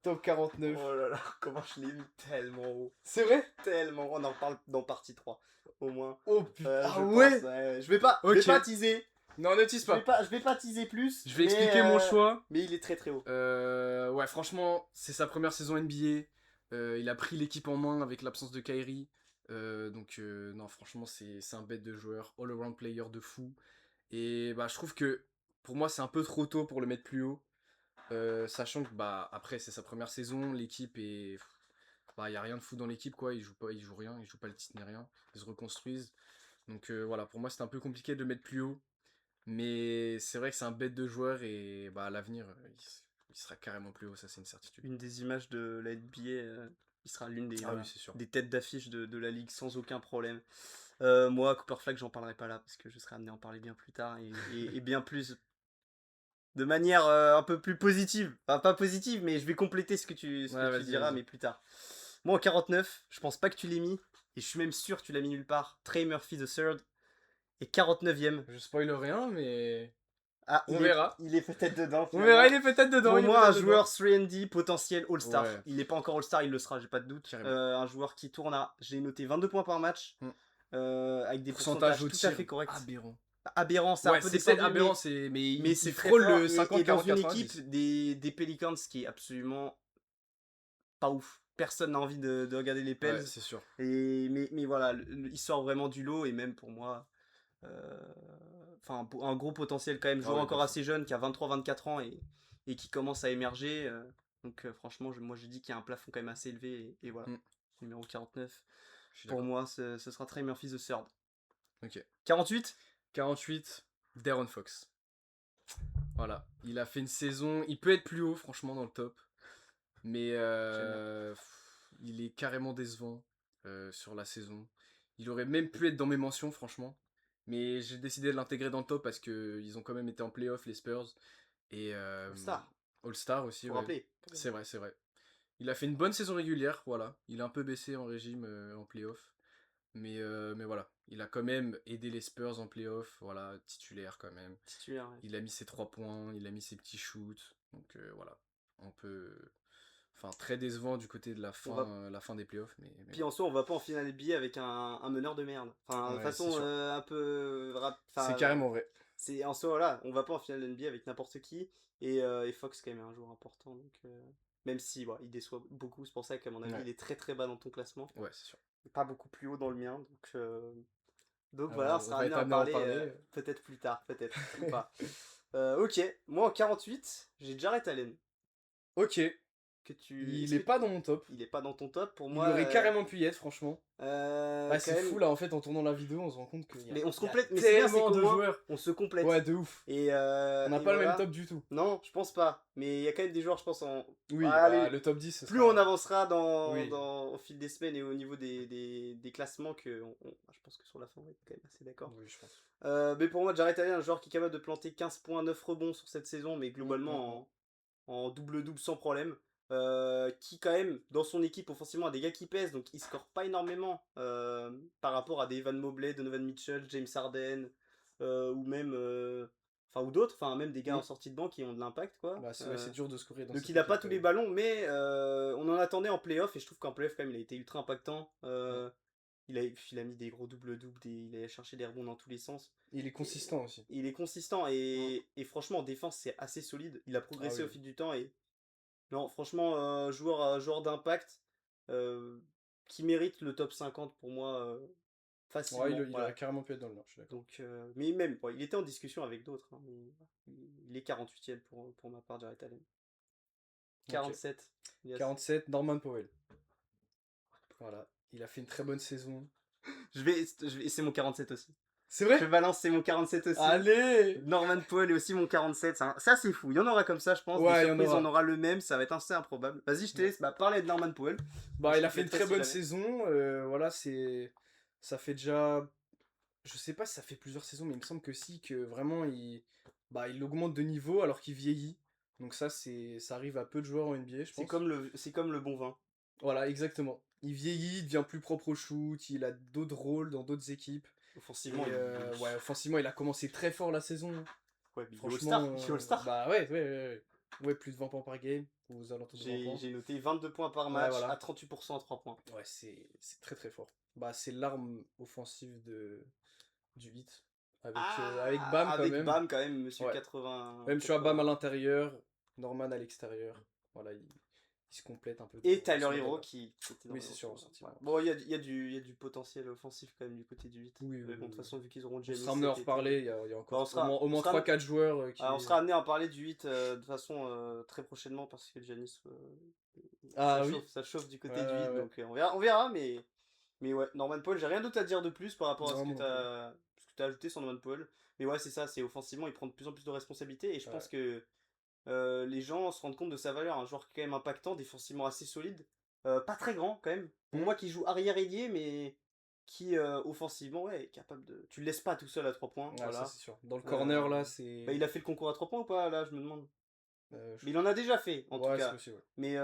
Speaker 2: Top 49.
Speaker 1: Oh là là, comment je l'ai mis tellement haut.
Speaker 2: C'est vrai?
Speaker 1: Tellement haut. On en parle dans partie 3, au moins.
Speaker 2: Oh putain. Ah
Speaker 1: Je
Speaker 2: ouais?
Speaker 1: pense, ouais. Je vais
Speaker 2: Ok.
Speaker 1: pas teaser.
Speaker 2: Non, ne tease pas.
Speaker 1: Je vais pas teaser plus.
Speaker 2: Je vais expliquer mon choix.
Speaker 1: Mais il est très très haut.
Speaker 2: Ouais, franchement, c'est sa première saison NBA. Il a pris l'équipe en main avec l'absence de Kyrie. Non, franchement, c'est un bête de joueur. All-around player de fou. Et bah, je trouve que pour moi, c'est un peu trop tôt pour le mettre plus haut. Sachant que, bah, après, c'est sa première saison. L'équipe est. Bah, il n'y a rien de fou dans l'équipe, quoi. Ils jouent rien. Ils jouent pas le titre ni rien. Ils se reconstruisent. Donc voilà, pour moi, c'était un peu compliqué de le mettre plus haut. Mais c'est vrai que c'est un bête de joueur et bah, à l'avenir, il sera carrément plus haut, ça c'est une certitude.
Speaker 1: Une des images de la NBA, il sera l'une des,
Speaker 2: Ah oui, c'est sûr.
Speaker 1: des têtes d'affiche de la ligue sans aucun problème. Moi, Cooper Flag, j'en parlerai pas là parce que je serai amené à en parler bien plus tard et bien plus de manière un peu plus positive. Enfin, pas positive, mais je vais compléter ce que tu
Speaker 2: Ouais,
Speaker 1: diras,
Speaker 2: vas-y.
Speaker 1: mais plus tard. Moi, en 49, je pense pas que tu l'aies mis, et je suis même sûr que tu l'as mis nulle part. Trey Murphy the third et 49e.
Speaker 2: Je spoil rien, mais
Speaker 1: Ah,
Speaker 2: on verra.
Speaker 1: il est peut-être dedans.
Speaker 2: On
Speaker 1: Finalement.
Speaker 2: verra, il est peut-être dedans.
Speaker 1: Pour
Speaker 2: il est
Speaker 1: moi, un
Speaker 2: peut-être
Speaker 1: joueur
Speaker 2: dedans.
Speaker 1: 3&D potentiel All-Star.
Speaker 2: Ouais.
Speaker 1: Il n'est pas encore All-Star, il le sera, j'ai pas de doute.
Speaker 2: Carrément.
Speaker 1: Un joueur qui tourne à, j'ai noté 22 points par match,
Speaker 2: Hmm.
Speaker 1: avec des
Speaker 2: Pourcentage
Speaker 1: pourcentages
Speaker 2: au
Speaker 1: tout à
Speaker 2: tir
Speaker 1: fait corrects.
Speaker 2: aberrant.
Speaker 1: Aberrant, c'est un
Speaker 2: Ouais,
Speaker 1: peu
Speaker 2: c'est peut-être
Speaker 1: descendu,
Speaker 2: aberrant,
Speaker 1: mais
Speaker 2: il
Speaker 1: c'est très
Speaker 2: frôle
Speaker 1: fort.
Speaker 2: le 50,
Speaker 1: Et dans
Speaker 2: 40,
Speaker 1: une
Speaker 2: 90.
Speaker 1: équipe des Pelicans qui est absolument pas ouf. Personne n'a envie de regarder les Pels.
Speaker 2: Ouais, c'est sûr.
Speaker 1: Mais voilà, il sort vraiment du lot, et même pour moi, enfin un gros potentiel quand même,
Speaker 2: Ah
Speaker 1: joueur
Speaker 2: oui,
Speaker 1: encore
Speaker 2: de fou.
Speaker 1: assez jeune, qui a 23-24 ans et qui commence à émerger. Donc franchement, moi je dis qu'il y a un plafond quand même assez élevé, et voilà.
Speaker 2: Hmm.
Speaker 1: Numéro 49.
Speaker 2: Je suis
Speaker 1: Pour
Speaker 2: d'accord.
Speaker 1: moi, ce sera Trey Murphy the third.
Speaker 2: Ok.
Speaker 1: 48.
Speaker 2: 48, De'Aaron Fox. Voilà. Il a fait une saison. Il peut être plus haut, franchement, dans le top. Mais il est carrément décevant sur la saison. Il aurait même pu être dans mes mentions, franchement. Mais j'ai décidé de l'intégrer dans le top parce qu'ils ont quand même été en playoff, les Spurs. Et
Speaker 1: All-Star,
Speaker 2: All-Star aussi,
Speaker 1: faut
Speaker 2: ouais.
Speaker 1: rappeler.
Speaker 2: C'est vrai, c'est vrai. Il a fait une bonne saison régulière, voilà. Il a un peu baissé en régime en playoff. Mais voilà, il a quand même aidé les Spurs en playoff, voilà, titulaire quand même.
Speaker 1: Titulaire, ouais.
Speaker 2: Il a mis ses 3 points, il a mis ses petits shoots. Donc voilà, on peut. Enfin, très décevant du côté de la fin des playoffs. Mais
Speaker 1: Puis en soi, on va pas en finale NBA avec un meneur de merde. Enfin, de
Speaker 2: ouais, c'est
Speaker 1: façon
Speaker 2: sûr.
Speaker 1: un peu
Speaker 2: C'est carrément vrai.
Speaker 1: c'est en soi, voilà, on va pas en finale NBA avec n'importe qui. Et Fox, quand même, est un joueur important. Donc, même si voilà, il déçoit beaucoup, c'est pour ça qu'à mon avis,
Speaker 2: Ouais,
Speaker 1: il est très très bas dans ton classement.
Speaker 2: ouais, c'est sûr.
Speaker 1: Pas beaucoup plus haut dans le mien. Donc
Speaker 2: Alors,
Speaker 1: voilà, on
Speaker 2: on
Speaker 1: sera
Speaker 2: va
Speaker 1: amené
Speaker 2: être
Speaker 1: à en
Speaker 2: amené à en
Speaker 1: parler
Speaker 2: parler.
Speaker 1: peut-être plus tard, peut-être, ou pas. Ok, moi en 48, j'ai Jarrett Allen.
Speaker 2: Ok, il
Speaker 1: Est-ce
Speaker 2: est
Speaker 1: que
Speaker 2: pas dans mon top.
Speaker 1: il est pas dans ton top pour
Speaker 2: Il
Speaker 1: moi?
Speaker 2: aurait carrément pu y être, franchement. Bah,
Speaker 1: Quand
Speaker 2: c'est
Speaker 1: même.
Speaker 2: fou là, en fait, en tournant la vidéo, on se rend compte qu'il y a,
Speaker 1: Mais on se
Speaker 2: il y a
Speaker 1: complète, mais c'est bien, c'est
Speaker 2: tellement
Speaker 1: qu'au
Speaker 2: de
Speaker 1: moins,
Speaker 2: joueurs.
Speaker 1: on se complète.
Speaker 2: Ouais, de ouf.
Speaker 1: Et,
Speaker 2: On n'a
Speaker 1: et
Speaker 2: pas le même
Speaker 1: voilà.
Speaker 2: top du tout.
Speaker 1: Non, je pense pas. Mais il y a quand même des joueurs, je pense, en.
Speaker 2: Oui,
Speaker 1: Allez,
Speaker 2: bah, le top 10, ce
Speaker 1: plus
Speaker 2: sera.
Speaker 1: on avancera
Speaker 2: Oui.
Speaker 1: au fil des semaines et au niveau des classements, je pense que sur la fin, on va être quand même assez d'accord.
Speaker 2: Oui, je pense.
Speaker 1: Mais pour moi, Jarrett Allen, un joueur qui est capable de planter 15 points, 9 rebonds sur cette saison, mais
Speaker 2: Mm.
Speaker 1: globalement en double-double sans problème. Qui quand même dans son équipe offensivement a des gars qui pèsent, donc il score pas énormément par rapport à des Evan Mobley, Donovan Mitchell, James Harden, ou même enfin ou d'autres, enfin même des gars
Speaker 2: Mm.
Speaker 1: en sortie de banc qui ont de l'impact, quoi.
Speaker 2: Bah, c'est dur de scorer dans
Speaker 1: Donc
Speaker 2: cette
Speaker 1: il a pas
Speaker 2: équipe,
Speaker 1: tous
Speaker 2: quand
Speaker 1: les
Speaker 2: même.
Speaker 1: ballons, mais on en attendait en playoff, et je trouve qu'en playoff quand même il a été ultra impactant.
Speaker 2: Mm.
Speaker 1: Il a mis des gros double-double, il a cherché des rebonds dans tous les sens.
Speaker 2: Il est consistant aussi.
Speaker 1: Il est consistant, et franchement en défense c'est assez solide. Il a
Speaker 2: Ah
Speaker 1: progressé
Speaker 2: oui.
Speaker 1: au fil du temps, et non, franchement, joueur d'impact, euh, qui mérite le top 50 pour moi,
Speaker 2: Ouais,
Speaker 1: facilement.
Speaker 2: il aurait
Speaker 1: Voilà.
Speaker 2: carrément pu être dans le nord, je suis d'accord.
Speaker 1: Donc, mais même, ouais, il était en discussion avec d'autres, hein, mais il est 48e pour ma part, Jarrett Allen.
Speaker 2: Ok.
Speaker 1: 47. Yes.
Speaker 2: 47, Norman Powell. Voilà. Il a fait une très bonne saison.
Speaker 1: C'est mon 47 aussi.
Speaker 2: C'est
Speaker 1: Je
Speaker 2: vrai?
Speaker 1: balance, c'est mon 47 aussi.
Speaker 2: Allez!
Speaker 1: Norman Powell est aussi mon 47. Ça, c'est fou. Il y en aura comme ça, je pense.
Speaker 2: Ouais,
Speaker 1: Des
Speaker 2: il y en
Speaker 1: surprises,
Speaker 2: aura.
Speaker 1: on aura le même. Ça va être assez improbable. Vas-y, je te laisse parler de Norman Powell.
Speaker 2: Bah,
Speaker 1: Je
Speaker 2: il a fait une
Speaker 1: compléterai
Speaker 2: très
Speaker 1: si
Speaker 2: bonne
Speaker 1: jamais.
Speaker 2: saison. Voilà, ça fait déjà. Je sais pas si ça fait plusieurs saisons, mais il me semble que si, que vraiment il augmente de niveau alors qu'il vieillit. Donc ça arrive à peu de joueurs en NBA, je pense.
Speaker 1: C'est comme le bon vin.
Speaker 2: Voilà, exactement. Il vieillit, il devient plus propre au shoot, il a d'autres rôles dans d'autres équipes.
Speaker 1: Offensivement,
Speaker 2: Ouais, offensivement, il a commencé très fort la saison.
Speaker 1: Ouais, mais
Speaker 2: Franchement,
Speaker 1: il est All-Star.
Speaker 2: bah ouais. Ouais, plus de 20 points par game, aux alentours de 20
Speaker 1: J'ai
Speaker 2: points.
Speaker 1: j'ai noté 22 points par
Speaker 2: Ouais,
Speaker 1: match à
Speaker 2: voilà.
Speaker 1: 38% à 3 points.
Speaker 2: Ouais, c'est très très fort. Bah, c'est l'arme offensive du hit. Avec
Speaker 1: Ah,
Speaker 2: Bam quand
Speaker 1: avec
Speaker 2: même.
Speaker 1: Bam quand même, monsieur
Speaker 2: Ouais.
Speaker 1: 80,
Speaker 2: Même tu vois Bam à
Speaker 1: 80.
Speaker 2: l'intérieur, Norman à l'extérieur. Voilà, ils se complètent un peu
Speaker 1: Et
Speaker 2: dans ce
Speaker 1: Tyler Hero
Speaker 2: modèle-là.
Speaker 1: qui était dans
Speaker 2: Oui,
Speaker 1: les
Speaker 2: c'est sûr,
Speaker 1: retours. Ouais.
Speaker 2: sentiment.
Speaker 1: Bon, il y a du potentiel offensif quand même du côté du 8.
Speaker 2: Oui,
Speaker 1: Mais
Speaker 2: oui,
Speaker 1: bon, de
Speaker 2: oui,
Speaker 1: toute
Speaker 2: oui.
Speaker 1: façon, vu qu'ils auront
Speaker 2: On
Speaker 1: Giannis
Speaker 2: sera amené à en
Speaker 1: cet été,
Speaker 2: reparler, il y a
Speaker 1: bah,
Speaker 2: encore au moins 3-4 joueurs
Speaker 1: on
Speaker 2: qui...
Speaker 1: sera amené à en parler du 8 de façon très prochainement parce que Giannis,
Speaker 2: Ah oui?
Speaker 1: ça chauffe du
Speaker 2: Ouais,
Speaker 1: côté du
Speaker 2: ouais,
Speaker 1: 8.
Speaker 2: ouais.
Speaker 1: Donc on verra, mais ouais, Norman Paul, j'ai rien d'autre à dire de plus par rapport à
Speaker 2: Non, moi non plus.
Speaker 1: ce que tu as ajouté sur Norman Paul. Mais ouais, c'est ça, c'est offensivement, il prend de plus en plus de responsabilités et je pense
Speaker 2: Ouais.
Speaker 1: que les gens se rendent compte de sa valeur. Un joueur quand même impactant, défensivement assez solide. Pas très grand quand même. Pour
Speaker 2: Hmm.
Speaker 1: moi qui joue arrière ailier, mais qui offensivement ouais, est capable de. Tu le laisses pas tout seul à 3 points.
Speaker 2: Ouais, ça
Speaker 1: Voilà.
Speaker 2: c'est sûr. Dans le corner
Speaker 1: Euh,
Speaker 2: là,
Speaker 1: Bah,
Speaker 2: c'est...
Speaker 1: il a fait le concours à 3 points ou pas là, je me demande.
Speaker 2: je-
Speaker 1: Mais il en a déjà fait en tout
Speaker 2: Ouais, c'est
Speaker 1: cas.
Speaker 2: possible, ouais.
Speaker 1: Mais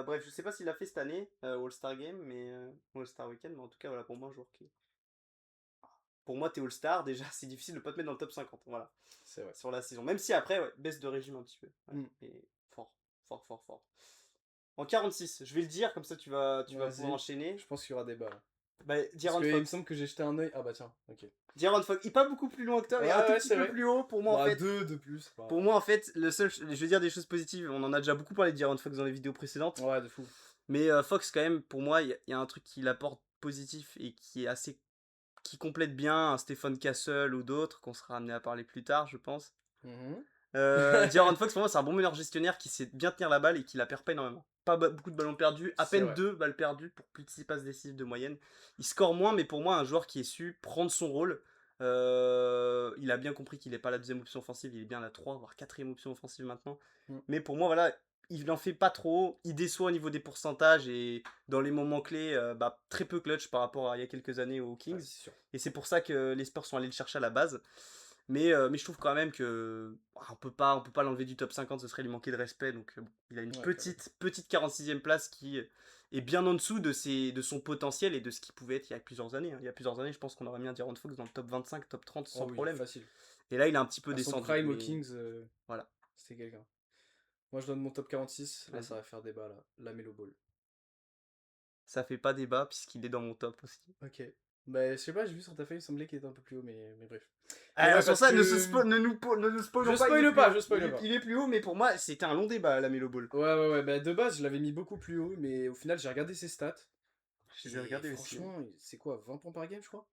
Speaker 1: bref, je sais pas s'il l'a fait cette année, All-Star Game, mais All-Star Weekend, mais en tout cas, voilà, pour moi, un joueur qui. Pour moi, t'es All-Star, déjà, c'est difficile de pas te mettre dans le top 50. Voilà.
Speaker 2: C'est vrai.
Speaker 1: Sur la saison. Même si après, ouais, baisse de régime un petit peu. Ouais,
Speaker 2: Hmm.
Speaker 1: et fort, fort, fort, fort. En 46, je vais le dire, comme ça tu vas pouvoir
Speaker 2: Vas-y.
Speaker 1: enchaîner.
Speaker 2: Je pense qu'il y aura débat là.
Speaker 1: Bah,
Speaker 2: Parce
Speaker 1: D'Aaron
Speaker 2: qu'il me
Speaker 1: Fox.
Speaker 2: semble que j'ai jeté un œil. Ah bah tiens, ok.
Speaker 1: D'Aaron Fox, il est pas beaucoup plus loin que toi, mais un
Speaker 2: Ouais,
Speaker 1: tout
Speaker 2: ouais,
Speaker 1: petit
Speaker 2: c'est
Speaker 1: peu
Speaker 2: vrai.
Speaker 1: plus haut. Pour moi, en
Speaker 2: Bah,
Speaker 1: fait,
Speaker 2: deux de plus. Bah,
Speaker 1: le seul, je vais dire des choses positives. On en a déjà beaucoup parlé d'Aaron Fox dans les vidéos précédentes.
Speaker 2: ouais, de fou.
Speaker 1: Mais Fox, quand même, pour moi, il y a un truc qui l'apporte positif et qui est assez. Qui complète bien un Stephen Castle ou d'autres, qu'on sera amené à parler plus tard, je pense.
Speaker 2: Mhm.
Speaker 1: D'Aaron Fox, pour moi, c'est un bon meneur gestionnaire qui sait bien tenir la balle et qui la perd pas énormément. Pas beaucoup de ballons perdus, à
Speaker 2: C'est
Speaker 1: peine
Speaker 2: vrai.
Speaker 1: 2 balles perdues pour plus de 6 passes décisives de moyenne. Il score moins, mais pour moi, un joueur qui est su prendre son rôle. Il a bien compris qu'il n'est pas la deuxième option offensive, il est bien la 3 voire quatrième option offensive maintenant.
Speaker 2: Mm.
Speaker 1: Mais pour moi, voilà, il n'en fait pas trop, il déçoit au niveau des pourcentages et dans les moments clés, très peu clutch par rapport à il y a quelques années aux
Speaker 2: Ouais,
Speaker 1: Kings.
Speaker 2: c'est sûr.
Speaker 1: Et c'est pour ça que les Spurs sont allés le chercher à la base. Mais je trouve quand même que on peut pas l'enlever du top 50, ce serait lui manquer de respect. Donc bon, il a une
Speaker 2: Ouais, carrément.
Speaker 1: petite 46e place qui est bien en dessous de son potentiel et de ce qu'il pouvait être il y a plusieurs années. Hein. Il y a plusieurs années, je pense qu'on aurait mis un D'Aaron Fox dans le top 25, top 30
Speaker 2: Oh
Speaker 1: sans
Speaker 2: oui,
Speaker 1: problème.
Speaker 2: facile.
Speaker 1: Et là, il a un petit peu
Speaker 2: À son
Speaker 1: descendu.
Speaker 2: prime aux
Speaker 1: Mais
Speaker 2: Kings,
Speaker 1: voilà,
Speaker 2: c'était quelqu'un. Moi, je donne mon top 46. Là, ça
Speaker 1: vas-y.
Speaker 2: va faire débat, là. La Melo Ball.
Speaker 1: Ça fait pas débat puisqu'il est dans mon top aussi.
Speaker 2: Ok. Bah, je sais pas, j'ai vu sur ta feuille, il semblait qu'il était un peu plus haut, mais bref. Mais
Speaker 1: Alors
Speaker 2: ouais,
Speaker 1: sur
Speaker 2: parce
Speaker 1: ça,
Speaker 2: que...
Speaker 1: ne nous
Speaker 2: Je
Speaker 1: spoilons pas, il est
Speaker 2: spoile
Speaker 1: plus
Speaker 2: pas,
Speaker 1: haut.
Speaker 2: je spoile pas.
Speaker 1: Il est plus haut, mais pour moi, c'était un long débat, la Melo Ball.
Speaker 2: Ouais, ouais, ouais. Bah, de base, je l'avais mis beaucoup plus haut, mais au final, j'ai regardé ses stats.
Speaker 1: Je les ai
Speaker 2: Et
Speaker 1: regardés aussi.
Speaker 2: franchement, c'est quoi, 20 points par game, je crois?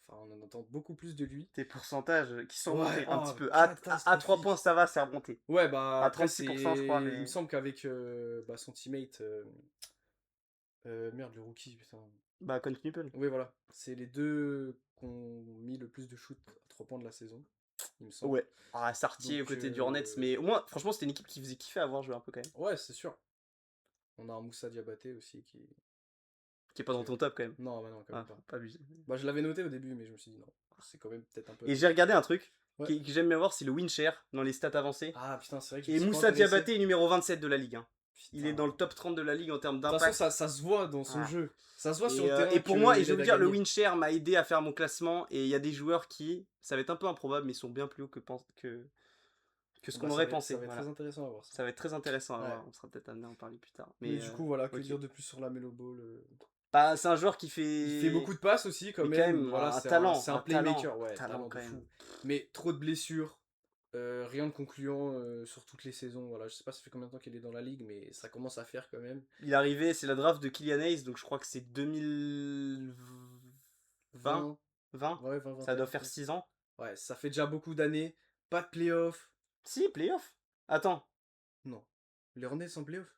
Speaker 2: Enfin, on en entend beaucoup plus de lui.
Speaker 1: Tes pourcentages qui sont
Speaker 2: Ouais,
Speaker 1: remontés un petit
Speaker 2: oh,
Speaker 1: peu. À 3 points,
Speaker 2: catastrophique.
Speaker 1: ça va, c'est remonté.
Speaker 2: Ouais, bah
Speaker 1: À
Speaker 2: après,
Speaker 1: 36%, je crois,
Speaker 2: il me
Speaker 1: mais.
Speaker 2: semble qu'avec bah, son teammate. Merde, le rookie, putain.
Speaker 1: Bah, Con Knuppel.
Speaker 2: Oui, voilà. C'est les deux qui ont mis le plus de shoot à 3 points de la saison, il me semble.
Speaker 1: Ouais. Ah, Sartier aux
Speaker 2: Donc,
Speaker 1: côtés du Hornets, mais au moins, franchement, c'était une équipe qui faisait kiffer à voir jouer un peu quand même.
Speaker 2: ouais, c'est sûr. On a un Moussa Diabaté aussi qui.
Speaker 1: Qui est pas dans ton top quand même.
Speaker 2: Non, bah non, quand même
Speaker 1: Ah,
Speaker 2: pas.
Speaker 1: faut pas abuser.
Speaker 2: Bah, je l'avais noté au début, mais je me suis dit non. C'est quand même peut-être un peu
Speaker 1: Et
Speaker 2: trop.
Speaker 1: j'ai regardé un truc
Speaker 2: Ouais.
Speaker 1: que j'aime bien voir, c'est le win share dans les stats avancées.
Speaker 2: Ah putain, c'est vrai que je me
Speaker 1: Et
Speaker 2: suis pas
Speaker 1: Moussa
Speaker 2: intéressé.
Speaker 1: Diabaté est numéro 27 de la ligue. Hein. Il est
Speaker 2: Putain.
Speaker 1: dans le top 30 de la ligue en termes
Speaker 2: De toute façon,
Speaker 1: d'impact.
Speaker 2: ça se voit dans son
Speaker 1: Ah.
Speaker 2: jeu. Ça se voit sur
Speaker 1: Et,
Speaker 2: le terrain
Speaker 1: et pour moi, et je
Speaker 2: qu'il
Speaker 1: vais
Speaker 2: aide
Speaker 1: vous
Speaker 2: à
Speaker 1: dire, le
Speaker 2: gagner.
Speaker 1: win share m'a aidé à faire mon classement. Et il y a des joueurs qui, ça va être un peu improbable, mais sont bien plus hauts que ce qu'on
Speaker 2: Bah,
Speaker 1: aurait
Speaker 2: ça
Speaker 1: pensé.
Speaker 2: va être
Speaker 1: Voilà.
Speaker 2: très intéressant à voir ça.
Speaker 1: Ça va être très intéressant à
Speaker 2: Ouais.
Speaker 1: voir. On sera peut-être amené à en parler plus tard.
Speaker 2: Mais du coup, voilà, que
Speaker 1: ok.
Speaker 2: dire de plus sur la Melo Ball
Speaker 1: Bah, c'est un joueur qui
Speaker 2: Il fait
Speaker 1: fait.
Speaker 2: beaucoup de passes aussi, quand
Speaker 1: Mais quand
Speaker 2: même.
Speaker 1: même,
Speaker 2: Voilà,
Speaker 1: un talent.
Speaker 2: c'est un
Speaker 1: Un talent.
Speaker 2: playmaker.
Speaker 1: Un
Speaker 2: Ouais,
Speaker 1: talent
Speaker 2: talent de
Speaker 1: quand même.
Speaker 2: fou. Mais trop de blessures. Rien de concluant sur toutes les saisons. Voilà, je sais pas ça fait combien de temps qu'il est dans la ligue, mais ça commence à faire quand même.
Speaker 1: Il est arrivé, c'est la draft de Kylian Hayes, donc je crois que c'est 2020.
Speaker 2: 20,
Speaker 1: 20.
Speaker 2: ouais, 20,
Speaker 1: Ça
Speaker 2: 21.
Speaker 1: doit faire 6 ans.
Speaker 2: Ouais, ça fait déjà beaucoup d'années. Pas de playoff.
Speaker 1: Si, playoff. Attends,
Speaker 2: Non. Les Hornets sans playoff.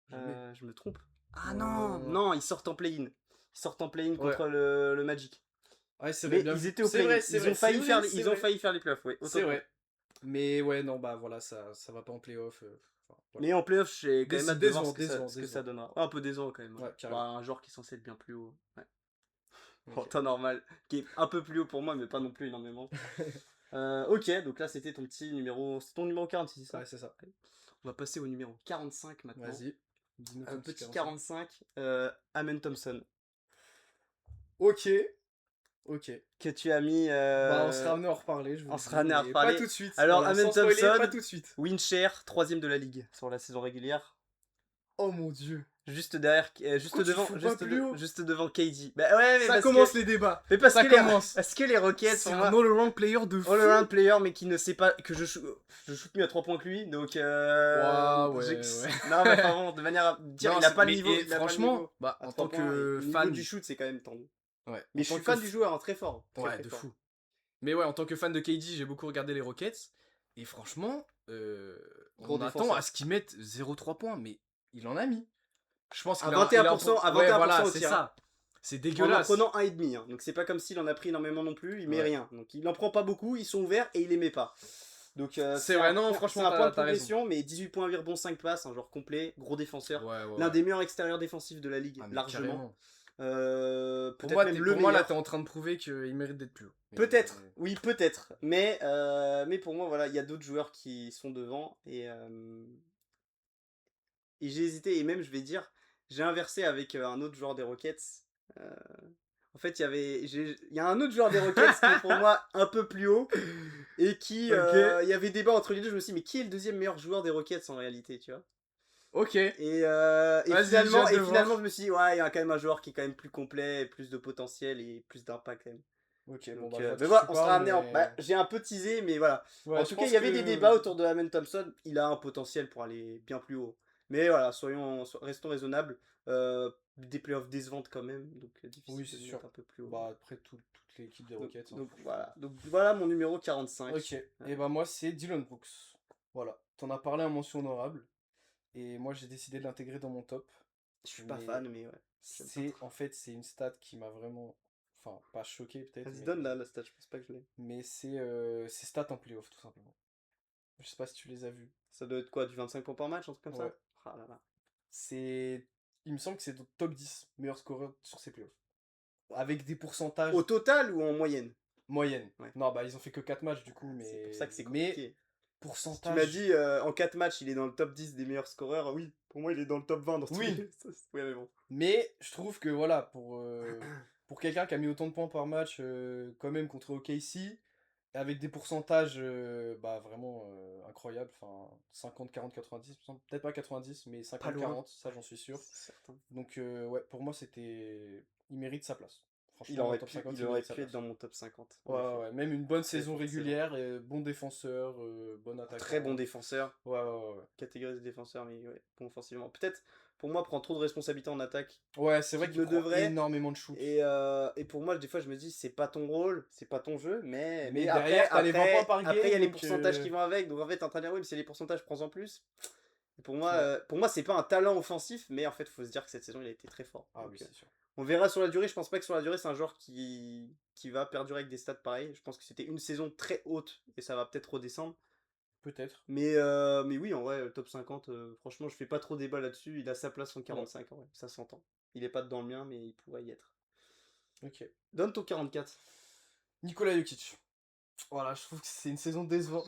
Speaker 2: Jamais.
Speaker 1: je me trompe. Ah
Speaker 2: Non, non,
Speaker 1: non,
Speaker 2: non, non.
Speaker 1: non, ils sortent en play-in. Ils sortent en play-in
Speaker 2: Ouais.
Speaker 1: contre le Magic.
Speaker 2: Ouais, c'est vrai,
Speaker 1: Mais
Speaker 2: bien
Speaker 1: ils
Speaker 2: vu.
Speaker 1: étaient au
Speaker 2: C'est vrai,
Speaker 1: play-in.
Speaker 2: c'est
Speaker 1: Ils
Speaker 2: vrai.
Speaker 1: ont failli
Speaker 2: c'est
Speaker 1: faire,
Speaker 2: vrai, c'est
Speaker 1: ils ont
Speaker 2: vrai.
Speaker 1: failli faire les playoffs, oui. Autant
Speaker 2: C'est
Speaker 1: pour moi.
Speaker 2: vrai. Mais ouais, non, bah voilà, ça va pas en playoff. Enfin, voilà.
Speaker 1: Mais en playoff, j'ai quand même hâte de voir
Speaker 2: Décevant,
Speaker 1: ce que ça,
Speaker 2: décevant,
Speaker 1: ce que ça
Speaker 2: décevant.
Speaker 1: donnera. Ouais, un peu décevant quand même. Ouais.
Speaker 2: Ouais,
Speaker 1: Bah,
Speaker 2: carrément.
Speaker 1: un joueur qui est censé être bien plus haut. Ouais. En
Speaker 2: Ok.
Speaker 1: temps normal. Qui est un peu plus haut pour moi, mais pas non plus énormément. Ok, donc là c'était ton petit numéro. C'est ton numéro 46, c'est ça?
Speaker 2: Ouais, c'est ça.
Speaker 1: On va passer au numéro 45 maintenant.
Speaker 2: Vas-y. Dis-nous ton
Speaker 1: Petit
Speaker 2: 45.
Speaker 1: 45, Amen Thompson.
Speaker 2: Ok. Ok.
Speaker 1: que tu as mis.
Speaker 2: Bah, on sera amené à en reparler, je vous
Speaker 1: On
Speaker 2: le
Speaker 1: sera
Speaker 2: dis,
Speaker 1: amené à
Speaker 2: mais
Speaker 1: reparler.
Speaker 2: pas tout de suite.
Speaker 1: Alors,
Speaker 2: Voilà,
Speaker 1: Amen
Speaker 2: sans spoiler,
Speaker 1: Thompson,
Speaker 2: pas tout de suite.
Speaker 1: Winshare, 3ème de la ligue sur la saison régulière.
Speaker 2: Oh mon dieu.
Speaker 1: Juste derrière,
Speaker 2: Pourquoi tu le fous pas plus haut?
Speaker 1: juste devant KD. Bah ouais, mais
Speaker 2: Ça
Speaker 1: parce
Speaker 2: commence
Speaker 1: que,
Speaker 2: les débats.
Speaker 1: mais parce
Speaker 2: Ça
Speaker 1: que
Speaker 2: commence.
Speaker 1: parce que les Rockets,
Speaker 2: C'est
Speaker 1: pour
Speaker 2: un
Speaker 1: moi,
Speaker 2: all-around player de fou.
Speaker 1: all-around player, mais qui ne sait pas que je shoot mieux à 3 points que lui, donc
Speaker 2: Ouah, ouais.
Speaker 1: non, mais enfin bon, de manière à dire,
Speaker 2: Non,
Speaker 1: il a pas le
Speaker 2: mais
Speaker 1: niveau,
Speaker 2: et
Speaker 1: il a pas le
Speaker 2: franchement,
Speaker 1: niveau
Speaker 2: bah,
Speaker 1: à
Speaker 2: en
Speaker 1: 3
Speaker 2: tant
Speaker 1: points, et
Speaker 2: que
Speaker 1: le niveau
Speaker 2: fan,
Speaker 1: du shoot, c'est quand même tendu.
Speaker 2: ouais,
Speaker 1: Mais
Speaker 2: en
Speaker 1: je
Speaker 2: tant
Speaker 1: suis
Speaker 2: que
Speaker 1: fan du joueur, hein, très fort, très,
Speaker 2: ouais,
Speaker 1: très
Speaker 2: de
Speaker 1: fort.
Speaker 2: fou. Mais ouais, en tant que fan de KD, j'ai beaucoup regardé les Rockets et franchement,
Speaker 1: Gros
Speaker 2: on attend
Speaker 1: défenseur.
Speaker 2: à ce qu'ils mettent 0,3 points, mais il en a mis. Je pense
Speaker 1: À
Speaker 2: qu'il a,
Speaker 1: 21%, à
Speaker 2: ouais,
Speaker 1: 21%
Speaker 2: voilà,
Speaker 1: au
Speaker 2: c'est
Speaker 1: tir, hein.
Speaker 2: ça. C'est
Speaker 1: En en
Speaker 2: dégueulasse.
Speaker 1: prenant 1,5, hein. Donc c'est pas comme s'il en a pris énormément non plus, il met
Speaker 2: Ouais.
Speaker 1: rien. Donc il en prend pas beaucoup, ils sont ouverts et il les met pas. Donc
Speaker 2: C'est vrai, non,
Speaker 1: c'est
Speaker 2: franchement,
Speaker 1: un point de
Speaker 2: t'as raison.
Speaker 1: progression, mais 18 points, rebond, 5 passes, un joueur complet, gros défenseur.
Speaker 2: Ouais, ouais,
Speaker 1: L'un
Speaker 2: ouais.
Speaker 1: des meilleurs extérieurs défensifs de la ligue,
Speaker 2: Ah, mais
Speaker 1: largement.
Speaker 2: carrément.
Speaker 1: Peut-être même le
Speaker 2: Pour moi, là,
Speaker 1: meilleur.
Speaker 2: t'es en train de prouver qu'il mérite d'être plus haut.
Speaker 1: Peut-être, oui, peut-être. Mais pour moi, voilà, il y a d'autres joueurs qui sont devant. Et j'ai hésité, et même, je vais dire, j'ai inversé avec un autre joueur des Rockets. Euh, En fait, il y a un autre joueur des Rockets qui est pour moi un peu plus haut. Et qui.
Speaker 2: Ok.
Speaker 1: Il y avait débat entre les deux. Je me suis dit, mais qui est le deuxième meilleur joueur des Rockets en réalité, tu vois?
Speaker 2: Ok.
Speaker 1: Et
Speaker 2: Vas-y, j'ai
Speaker 1: finalement,
Speaker 2: hâte de voir.
Speaker 1: je me suis dit, ouais, il y a quand même un joueur qui est quand même plus complet, plus de potentiel et plus d'impact quand même.
Speaker 2: Ok, bon,
Speaker 1: Donc,
Speaker 2: bah, je vois de
Speaker 1: mais
Speaker 2: qui
Speaker 1: voilà,
Speaker 2: tu
Speaker 1: on sera
Speaker 2: parles,
Speaker 1: amené en.
Speaker 2: mais...
Speaker 1: Bah, j'ai un peu teasé, mais voilà.
Speaker 2: Ouais,
Speaker 1: En
Speaker 2: je
Speaker 1: tout cas, il
Speaker 2: pense
Speaker 1: y avait des
Speaker 2: que...
Speaker 1: débats autour de Amen Thompson. Il a un potentiel pour aller bien plus haut. Mais voilà, restons raisonnables. Des playoffs décevantes quand même, donc
Speaker 2: Oui,
Speaker 1: difficile
Speaker 2: c'est
Speaker 1: de le
Speaker 2: sûr.
Speaker 1: mettre un peu plus haut.
Speaker 2: Bah, après, toute l'équipe des Rockets, hein, franchement.
Speaker 1: Donc voilà mon numéro 45.
Speaker 2: Ok, et bah moi, c'est Dylan Brooks. Voilà. T'en as parlé en mention honorable, et moi, j'ai décidé de l'intégrer dans mon top.
Speaker 1: Je suis pas
Speaker 2: Mais
Speaker 1: fan, mais ouais. J'aime pas trop.
Speaker 2: en fait, c'est une stat qui m'a vraiment... Enfin, pas choqué peut-être,
Speaker 1: Vas-y, donne là la stat, je pense pas que je l'ai.
Speaker 2: mais c'est stats en playoff, tout simplement. Je sais pas si tu les as vus.
Speaker 1: Ça doit être quoi, du 25 points par match, un truc comme
Speaker 2: Ouais.
Speaker 1: ça? Ah là là.
Speaker 2: C'est... Il me semble que c'est dans le top 10 meilleur scoreur sur ces playoffs. Avec des pourcentages
Speaker 1: Au total ou en moyenne?
Speaker 2: moyennes.
Speaker 1: Ouais.
Speaker 2: Non, bah ils ont fait que 4 matchs du coup, mais...
Speaker 1: C'est pour ça que c'est
Speaker 2: Mais
Speaker 1: compliqué. Si tu
Speaker 2: pourcentage...
Speaker 1: m'as dit en 4 matchs, il est dans le top 10 des meilleurs scoreurs, oui, pour moi il est dans le top 20 dans
Speaker 2: Oui.
Speaker 1: Oui, mais bon.
Speaker 2: Mais je trouve que voilà, pour quelqu'un qui a mis autant de points par match quand même contre OKC, avec des pourcentages bah, vraiment incroyables, enfin 50, 40, 90, peut-être pas 90, mais 50,
Speaker 1: loin.
Speaker 2: 40, ça j'en suis sûr.
Speaker 1: C'est certain.
Speaker 2: Donc ouais, pour moi c'était... Il mérite sa place. Franchement,
Speaker 1: Il aurait
Speaker 2: top
Speaker 1: pu,
Speaker 2: 50,
Speaker 1: il aurait
Speaker 2: mérite sa
Speaker 1: pu être
Speaker 2: place.
Speaker 1: dans mon top 50. en
Speaker 2: Ouais,
Speaker 1: effet.
Speaker 2: ouais, même une bonne
Speaker 1: Très
Speaker 2: saison
Speaker 1: forte
Speaker 2: régulière, et bon défenseur, bon attaquant.
Speaker 1: Très bon défenseur.
Speaker 2: Ouais, ouais, ouais.
Speaker 1: Catégorie de défenseur, mais ouais, bon offensivement. Peut-être, pour moi, prend trop de responsabilités en attaque.
Speaker 2: Ouais, c'est vrai
Speaker 1: Qu'il
Speaker 2: qu'il
Speaker 1: ne
Speaker 2: prend
Speaker 1: devrait.
Speaker 2: énormément de shoot.
Speaker 1: Et pour moi, des fois, je me dis, c'est pas ton rôle, c'est pas ton jeu, mais
Speaker 2: derrière, t'as les 20 points par
Speaker 1: après, il y a
Speaker 2: game,
Speaker 1: les
Speaker 2: donc,
Speaker 1: pourcentages qui vont avec. Donc en fait, t'es en train de dire, oui, mais c'est les pourcentages, prends-en plus. Et pour moi,
Speaker 2: Ouais.
Speaker 1: c'est pas un talent offensif, mais en fait, faut se dire que cette saison, il a été très fort.
Speaker 2: Ah
Speaker 1: Donc,
Speaker 2: oui, c'est sûr.
Speaker 1: on verra sur la durée. Je pense pas que sur la durée, c'est un joueur qui va perdurer avec des stats pareils. Je pense que c'était une saison très haute et ça va peut-être redescendre.
Speaker 2: Peut-être.
Speaker 1: Mais oui, en vrai, top 50, franchement, je fais pas trop débat là-dessus. Il a sa place en 45, en vrai, ça s'entend. Il est pas dans le mien, mais il pourrait y être.
Speaker 2: Ok.
Speaker 1: Donne ton 44.
Speaker 2: Nikola Jokic. Voilà, je trouve que c'est une saison décevante.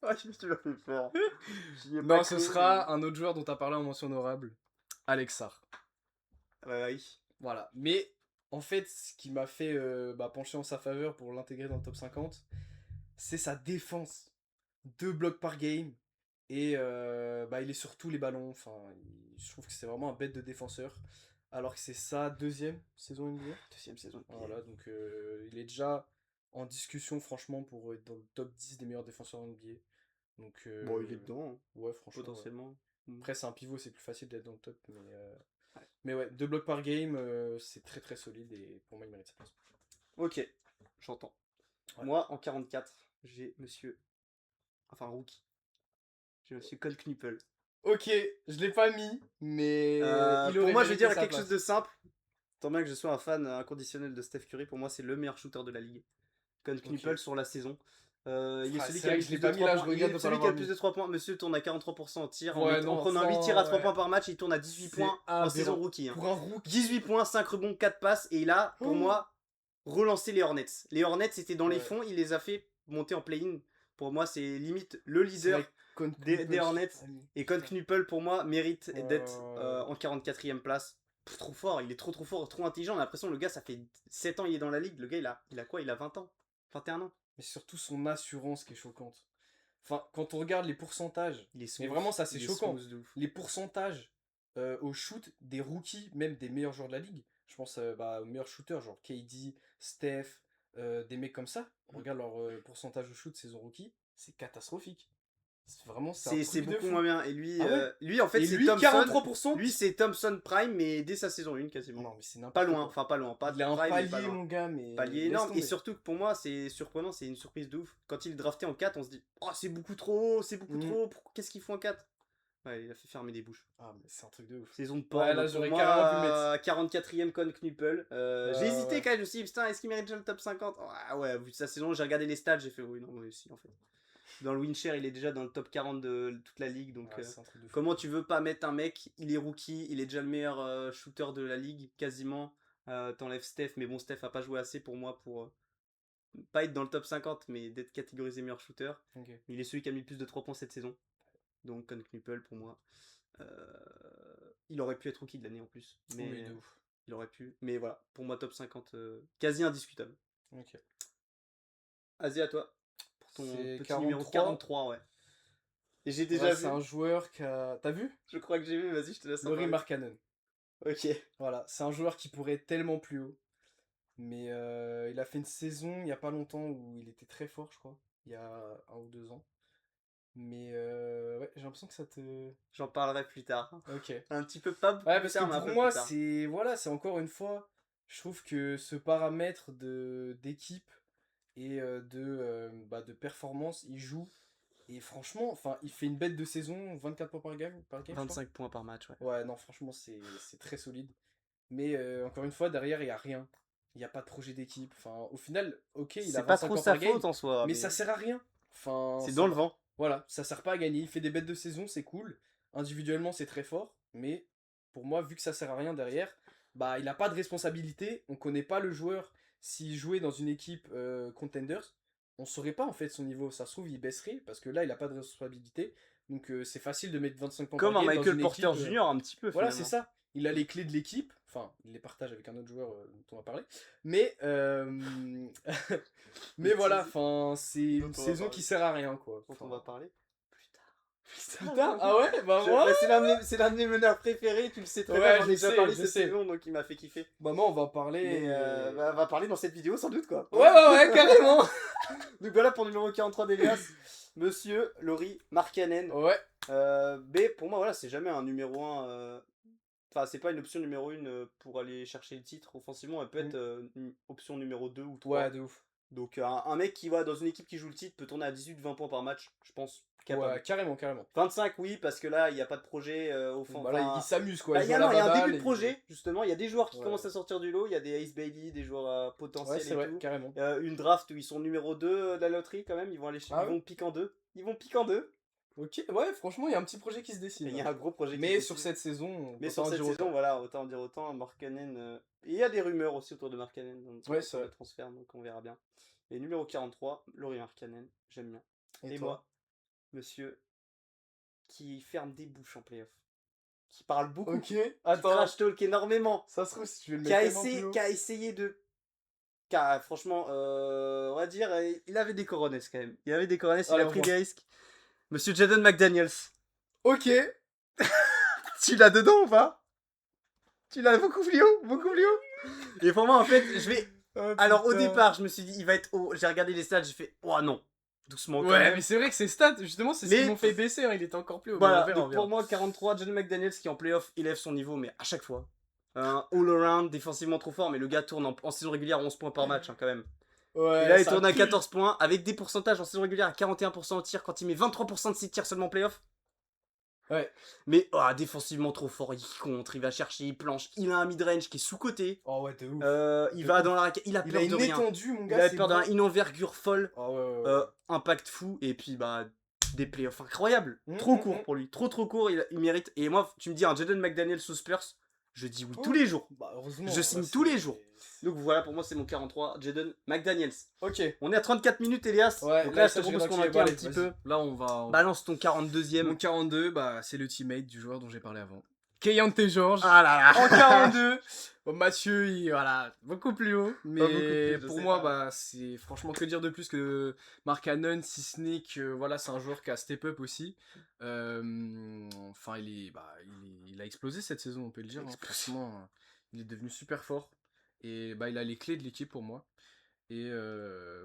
Speaker 1: Ah, tu m'as fait peur.
Speaker 2: Non, ce sera un autre joueur dont tu as parlé en mention honorable. Alex Sarr.
Speaker 1: Oui.
Speaker 2: Voilà. Mais en fait, ce qui m'a fait pencher en sa faveur pour l'intégrer dans le top 50, c'est sa défense. 2 blocs par game. Et il est sur tous les ballons. Enfin, je trouve que c'est vraiment un bête de défenseur. Alors que c'est sa deuxième saison NBA.
Speaker 1: Deuxième saison.
Speaker 2: Voilà, donc il est déjà en discussion, franchement, pour être dans le top 10 des meilleurs défenseurs NBA. Donc,
Speaker 1: Bon, il est dedans, hein,
Speaker 2: ouais, franchement.
Speaker 1: potentiellement.
Speaker 2: Ouais. Après, c'est un pivot, c'est plus facile d'être dans le top. Mais ouais, 2 blocs par game, c'est très très solide et pour moi, il mérite sa place.
Speaker 1: Ok, j'entends.
Speaker 2: Ouais.
Speaker 1: Moi, en 44, j'ai monsieur. Enfin, rookie. J'ai monsieur Cole Knippel.
Speaker 2: Ok, je l'ai pas mis, mais
Speaker 1: pour moi, je vais dire quelque chose de simple. Tant bien que je sois un fan inconditionnel de Steph Curry, pour moi, c'est le meilleur shooter de la ligue. Cole Knippel sur la saison. Il est celui qui a le plus de 3 points. Il est celui qui a le plus de 3 points. Monsieur tourne à 43% en tir. En prenant 8 tirs à 3 points par match, il tourne à 18 points en saison rookie.
Speaker 2: Pour un rookie.
Speaker 1: 18 points, 5 rebonds, 4 passes. Et il a, pour moi, relancé les Hornets. Les Hornets étaient dans les fonds, il les a fait monter en play-in. Pour moi, c'est limite le leader des Hornets. Et Cole Knuppel, pour moi, mérite d'être en 44e place. trop fort, il est trop fort, trop intelligent. On a l'impression le gars, ça fait 7 ans il est dans la ligue. Le gars, il a quoi? Il a 20 ans, 21 ans.
Speaker 2: Mais surtout son assurance qui est choquante. Enfin, quand on regarde les pourcentages,
Speaker 1: Il est
Speaker 2: mais
Speaker 1: smooth.
Speaker 2: vraiment ça c'est
Speaker 1: Il est
Speaker 2: choquant.
Speaker 1: smooth de ouf.
Speaker 2: Les pourcentages au shoot des rookies, même des meilleurs joueurs de la ligue. Je pense aux meilleurs shooters, genre KD, Steph, des mecs comme ça. On regarde leur pourcentage au shoot saison rookie, c'est catastrophique. C'est un
Speaker 1: C'est
Speaker 2: truc de
Speaker 1: beaucoup
Speaker 2: fou.
Speaker 1: moins bien. Et lui,
Speaker 2: Ah ouais.
Speaker 1: lui en fait,
Speaker 2: Et
Speaker 1: c'est
Speaker 2: lui,
Speaker 1: Thompson.
Speaker 2: 43%.
Speaker 1: Lui, c'est Thompson Prime, mais dès sa saison 1 quasiment.
Speaker 2: Non, mais c'est n'importe
Speaker 1: Pas
Speaker 2: quoi.
Speaker 1: loin, enfin pas loin. Pas
Speaker 2: Il a un
Speaker 1: Prime, mais pas
Speaker 2: palier,
Speaker 1: loin.
Speaker 2: mon gars, mais.
Speaker 1: Palier
Speaker 2: laisse
Speaker 1: énorme. Et
Speaker 2: tomber.
Speaker 1: surtout que pour moi, c'est surprenant, c'est une surprise de ouf. Quand il est drafté en 4, on se dit oh, c'est beaucoup trop haut, c'est beaucoup
Speaker 2: Mhm.
Speaker 1: trop haut. Qu'est-ce qu'il faut en 4? Ouais, il a fait fermer des bouches.
Speaker 2: Ah, mais c'est un truc de ouf.
Speaker 1: Saison de porc.
Speaker 2: Ouais, là,
Speaker 1: donc pour
Speaker 2: j'aurais carrément pu le
Speaker 1: moi,
Speaker 2: mettre.
Speaker 1: 44ème Con Knuppel. J'ai hésité
Speaker 2: Ouais.
Speaker 1: quand même, je me suis dit, putain, est-ce qu'il mérite déjà le top 50? Ah ouais, vu sa saison, j'ai regardé les stats, j'ai fait oui, non, oui, si, en fait. Dans le win share, il est déjà dans le top 40 de toute la ligue, donc
Speaker 2: Ouais, c'est un truc de fou.
Speaker 1: comment tu veux pas mettre un mec, il est rookie, il est déjà le meilleur shooter de la ligue, quasiment. T'enlèves Steph, mais bon, Steph a pas joué assez pour moi pour pas être dans le top 50, mais d'être catégorisé meilleur shooter.
Speaker 2: Ok.
Speaker 1: Il est celui qui a mis le plus de 3 points cette saison. Donc Con Knuppel pour moi. Euh, il aurait pu être rookie de l'année en plus. Mais
Speaker 2: Oui, de ouf.
Speaker 1: il aurait pu. Mais voilà, pour moi top 50, quasi indiscutable.
Speaker 2: Ok.
Speaker 1: Vas-y à toi. Pour ton
Speaker 2: C'est
Speaker 1: petit numéro
Speaker 2: 43.
Speaker 1: 43, ouais. Et j'ai déjà
Speaker 2: Ouais,
Speaker 1: vu.
Speaker 2: c'est un joueur qui a. T'as vu?
Speaker 1: Je crois que j'ai vu, vas-y, je te laisse en
Speaker 2: Lauri
Speaker 1: parler.
Speaker 2: Markkanen.
Speaker 1: Ok.
Speaker 2: Voilà, c'est un joueur qui pourrait être tellement plus haut. Mais il a fait une saison il y a pas longtemps où il était très fort, je crois. Il y a 1 ou 2 ans. Mais ouais, j'ai l'impression que ça te.
Speaker 1: J'en parlerai plus tard.
Speaker 2: Ok.
Speaker 1: Un petit peu pas beaucoup
Speaker 2: Ouais,
Speaker 1: plus
Speaker 2: parce
Speaker 1: tard,
Speaker 2: que
Speaker 1: mais un
Speaker 2: pour
Speaker 1: peu
Speaker 2: moi,
Speaker 1: plus tard.
Speaker 2: c'est. Voilà, c'est encore une fois. Je trouve que ce paramètre d'équipe et de performance, il joue. Et franchement, enfin, il fait une bête de saison, 24 points par game, je crois.
Speaker 1: 25 points par match, ouais.
Speaker 2: Ouais, non, franchement, c'est très solide. Mais encore une fois, derrière, il n'y a rien. Il n'y a pas de projet d'équipe. Enfin, au final, ok, il a
Speaker 1: C'est pas
Speaker 2: 25
Speaker 1: trop
Speaker 2: points
Speaker 1: sa
Speaker 2: par game,
Speaker 1: faute en soi.
Speaker 2: mais ça sert à rien. Enfin,
Speaker 1: C'est
Speaker 2: ça
Speaker 1: dans le
Speaker 2: va-
Speaker 1: vent.
Speaker 2: Voilà, ça sert pas à gagner. Il fait des bêtes de saison, c'est cool. Individuellement, c'est très fort. Mais pour moi, vu que ça sert à rien derrière, bah, il n'a pas de responsabilité. On connaît pas le joueur. S'il jouait dans une équipe contenders, on saurait pas en fait son niveau. Ça se trouve, il baisserait parce que là, il a pas de responsabilité. Donc c'est facile de mettre 25 points
Speaker 1: Comme
Speaker 2: par
Speaker 1: un
Speaker 2: game dans
Speaker 1: Michael
Speaker 2: une
Speaker 1: Porter
Speaker 2: équipe,
Speaker 1: Jr. un petit peu
Speaker 2: voilà,
Speaker 1: finalement.
Speaker 2: c'est ça. Il a les clés de l'équipe. Enfin, il les partage avec un autre joueur dont on va parler. Mais, mais voilà, enfin, c'est
Speaker 1: Dont
Speaker 2: une
Speaker 1: on va
Speaker 2: saison
Speaker 1: parler.
Speaker 2: qui sert à rien, quoi.
Speaker 1: Dont
Speaker 2: Enfin,
Speaker 1: on va parler plus tard.
Speaker 2: putain, ah ouais, bah moi,
Speaker 1: C'est l'un de mes meneurs préférés, tu le sais très
Speaker 2: Ouais,
Speaker 1: bien, j'en
Speaker 2: je
Speaker 1: ai déjà
Speaker 2: sais,
Speaker 1: parlé
Speaker 2: je
Speaker 1: cette
Speaker 2: sais.
Speaker 1: saison, donc il m'a fait kiffer.
Speaker 2: bah moi, on va parler.
Speaker 1: Mais on va parler dans cette vidéo sans doute quoi.
Speaker 2: Ouais, carrément.
Speaker 1: Donc voilà pour numéro 43 d'Elias, Monsieur Lauri Markkanen.
Speaker 2: Ouais,
Speaker 1: Mais pour moi voilà, c'est jamais un numéro 1. Enfin, c'est pas une option numéro 1 pour aller chercher le titre. Offensivement, elle peut être une option numéro 2 ou 3.
Speaker 2: ouais, de ouf.
Speaker 1: Donc un mec qui va dans une équipe qui joue le titre peut tourner à 18-20 points par match, je pense. Capable.
Speaker 2: Ouais, carrément, carrément.
Speaker 1: 25 oui, parce que là, il n'y a pas de projet offensif.
Speaker 2: Bah là, il s'amuse, quoi.
Speaker 1: Bah,
Speaker 2: Il
Speaker 1: il y
Speaker 2: joue
Speaker 1: a
Speaker 2: à la
Speaker 1: un
Speaker 2: baballe
Speaker 1: début de
Speaker 2: et-
Speaker 1: projet, justement. Il y a des joueurs qui
Speaker 2: Ouais.
Speaker 1: commencent à sortir du lot. Il y a des Ace Bailey, des joueurs
Speaker 2: Ouais,
Speaker 1: potentiels
Speaker 2: c'est
Speaker 1: et
Speaker 2: vrai,
Speaker 1: tout.
Speaker 2: carrément.
Speaker 1: Une draft où ils sont numéro 2 de la loterie quand même. Ils vont aller
Speaker 2: Ah
Speaker 1: ils
Speaker 2: ouais
Speaker 1: vont piquer en deux. Ils vont piquer en deux.
Speaker 2: Ok, ouais, franchement, il y a un petit projet qui se
Speaker 1: Et
Speaker 2: dessine.
Speaker 1: il y a
Speaker 2: là.
Speaker 1: un gros projet qui
Speaker 2: Mais
Speaker 1: se
Speaker 2: sur
Speaker 1: dessine.
Speaker 2: cette saison,
Speaker 1: Mais
Speaker 2: autant
Speaker 1: sur
Speaker 2: en
Speaker 1: cette
Speaker 2: dire
Speaker 1: saison,
Speaker 2: autant.
Speaker 1: voilà, autant en dire autant. Markkanen. Et il y a des rumeurs aussi autour de Markkanen.
Speaker 2: Ouais, c'est
Speaker 1: Pour
Speaker 2: vrai.
Speaker 1: le transfert, donc on verra bien. Et numéro 43, Lauri Markkanen. J'aime bien.
Speaker 2: Et
Speaker 1: Et
Speaker 2: toi
Speaker 1: moi, monsieur qui ferme des bouches en playoff. Qui parle beaucoup.
Speaker 2: Ok,
Speaker 1: Qui
Speaker 2: attends.
Speaker 1: trash talk énormément.
Speaker 2: Ça se trouve, si tu veux le
Speaker 1: Qui
Speaker 2: mettre
Speaker 1: a,
Speaker 2: tellement plus haut.
Speaker 1: qui a essayé de. Franchement, on va dire, il avait des coronesses quand même. Il avait des coronesses, il
Speaker 2: Allez,
Speaker 1: a
Speaker 2: on
Speaker 1: pris
Speaker 2: voit.
Speaker 1: des risques. Monsieur Jaden McDaniels.
Speaker 2: Ok.
Speaker 1: Tu l'as dedans ou pas? Tu l'as beaucoup plus haut, beaucoup plus haut. Et pour moi, en fait, je vais.
Speaker 2: Oh,
Speaker 1: Alors, au
Speaker 2: putain.
Speaker 1: départ, je me suis dit, il va être haut. J'ai regardé les stats, j'ai fait, oh non, doucement quand
Speaker 2: Ouais,
Speaker 1: même.
Speaker 2: mais c'est vrai que ces stats, justement, c'est ce
Speaker 1: Mais-
Speaker 2: qui m'ont fait baisser. Hein. Il était encore plus haut. mais
Speaker 1: Voilà,
Speaker 2: on verra, on
Speaker 1: donc
Speaker 2: verra.
Speaker 1: pour moi, 43, Jaden McDaniels qui en playoff élève son niveau, mais à chaque fois. Un all-around, défensivement trop fort, mais le gars tourne en saison régulière 11 points par match hein, quand même.
Speaker 2: Ouais,
Speaker 1: Et là, il
Speaker 2: ça
Speaker 1: tourne à
Speaker 2: pue.
Speaker 1: 14 points, avec des pourcentages en saison régulière à 41% au tir, quand il met 23% de ses tirs seulement en playoff.
Speaker 2: Ouais.
Speaker 1: Mais défensivement trop fort, il contre, il va chercher, il planche, il a un mid-range qui est sous-côté.
Speaker 2: Oh ouais, de ouf.
Speaker 1: Il
Speaker 2: De
Speaker 1: va
Speaker 2: ouf.
Speaker 1: dans la raquette, il a
Speaker 2: Il
Speaker 1: peur
Speaker 2: a
Speaker 1: de
Speaker 2: une
Speaker 1: rien.
Speaker 2: étendue, mon
Speaker 1: Il
Speaker 2: gars.
Speaker 1: a
Speaker 2: c'est
Speaker 1: peur
Speaker 2: bon.
Speaker 1: d'une envergure folle,
Speaker 2: Oh ouais, ouais.
Speaker 1: impact fou, et puis des playoffs incroyables. Trop court pour lui, trop court, il mérite. Et moi, tu me dis un Jaden McDaniels aux Spurs, je dis oui tous les jours.
Speaker 2: Bah, heureusement.
Speaker 1: Je signe tous les jours. Donc voilà, pour moi, c'est mon 43, Jaden McDaniels.
Speaker 2: Ok.
Speaker 1: On est à 34 minutes, Elias.
Speaker 2: Ouais,
Speaker 1: donc là, je te
Speaker 2: ça,
Speaker 1: propose qu'on
Speaker 2: vais
Speaker 1: enquête un petit peu.
Speaker 2: Là, on va.
Speaker 1: Balance ton 42ème.
Speaker 2: Mon 42, bah, c'est le teammate du joueur dont j'ai parlé avant. Keyonte George.
Speaker 1: Ah là
Speaker 2: En
Speaker 1: là
Speaker 2: 42. Bon, Mathieu, voilà, beaucoup plus haut. Mais
Speaker 1: beaucoup plus, je
Speaker 2: pour
Speaker 1: sais
Speaker 2: moi,
Speaker 1: pas.
Speaker 2: bah, c'est franchement que dire de plus que Mark Cannon, si ce n'est que voilà, c'est un joueur qui a step up aussi. Enfin, il a explosé cette saison, on peut le dire. Hein. Franchement, il est devenu super fort. Et bah, il a les clés de l'équipe pour moi. Et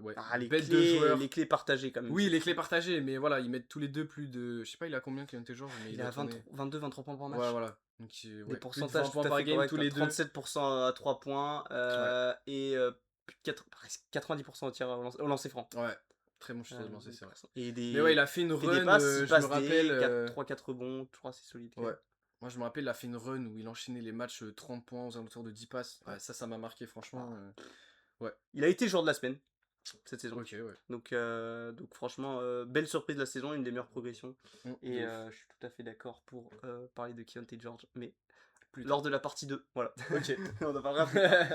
Speaker 2: ouais,
Speaker 1: Ah,
Speaker 2: bête de joueur.
Speaker 1: les clés partagées quand même.
Speaker 2: Oui,
Speaker 1: c'est
Speaker 2: les
Speaker 1: fou.
Speaker 2: clés partagées, mais voilà, ils mettent tous les deux plus de. Je sais pas, il a combien Keyonte George, mais
Speaker 1: Il
Speaker 2: il
Speaker 1: est
Speaker 2: doit
Speaker 1: à
Speaker 2: tourner.
Speaker 1: 22-23 points par match.
Speaker 2: Ouais, voilà. Donc,
Speaker 1: Des
Speaker 2: ouais, plus de 20
Speaker 1: pourcentages
Speaker 2: points
Speaker 1: tout à
Speaker 2: par
Speaker 1: fait
Speaker 2: game
Speaker 1: corrects.
Speaker 2: tous
Speaker 1: Hein.
Speaker 2: les deux.
Speaker 1: 37% à 3 points
Speaker 2: Ouais,
Speaker 1: et plus de presque 90% au tir au lancer franc.
Speaker 2: ouais. Très bon shooter de lancer, c'est vrai.
Speaker 1: Et
Speaker 2: Mais ouais, il a fait une
Speaker 1: il fait des
Speaker 2: run,
Speaker 1: passes, 6
Speaker 2: je me
Speaker 1: passes
Speaker 2: rappelle.
Speaker 1: D, 3-4 rebonds, je crois c'est solide. Quand
Speaker 2: Ouais.
Speaker 1: même.
Speaker 2: Moi, je me rappelle, il a fait une run où il enchaînait les matchs 30 points aux alentours de 10 passes. Ouais, ça m'a marqué, franchement. Ouais.
Speaker 1: Il a été joueur de la semaine cette saison.
Speaker 2: Ok, ouais.
Speaker 1: Donc franchement, belle surprise de la saison, une des meilleures progressions. Et
Speaker 2: De ouf.
Speaker 1: je suis tout à fait d'accord pour parler de Keyonte George, mais
Speaker 2: Plus
Speaker 1: lors de la partie 2. Voilà.
Speaker 2: Ok.
Speaker 1: On en parlera plus tard.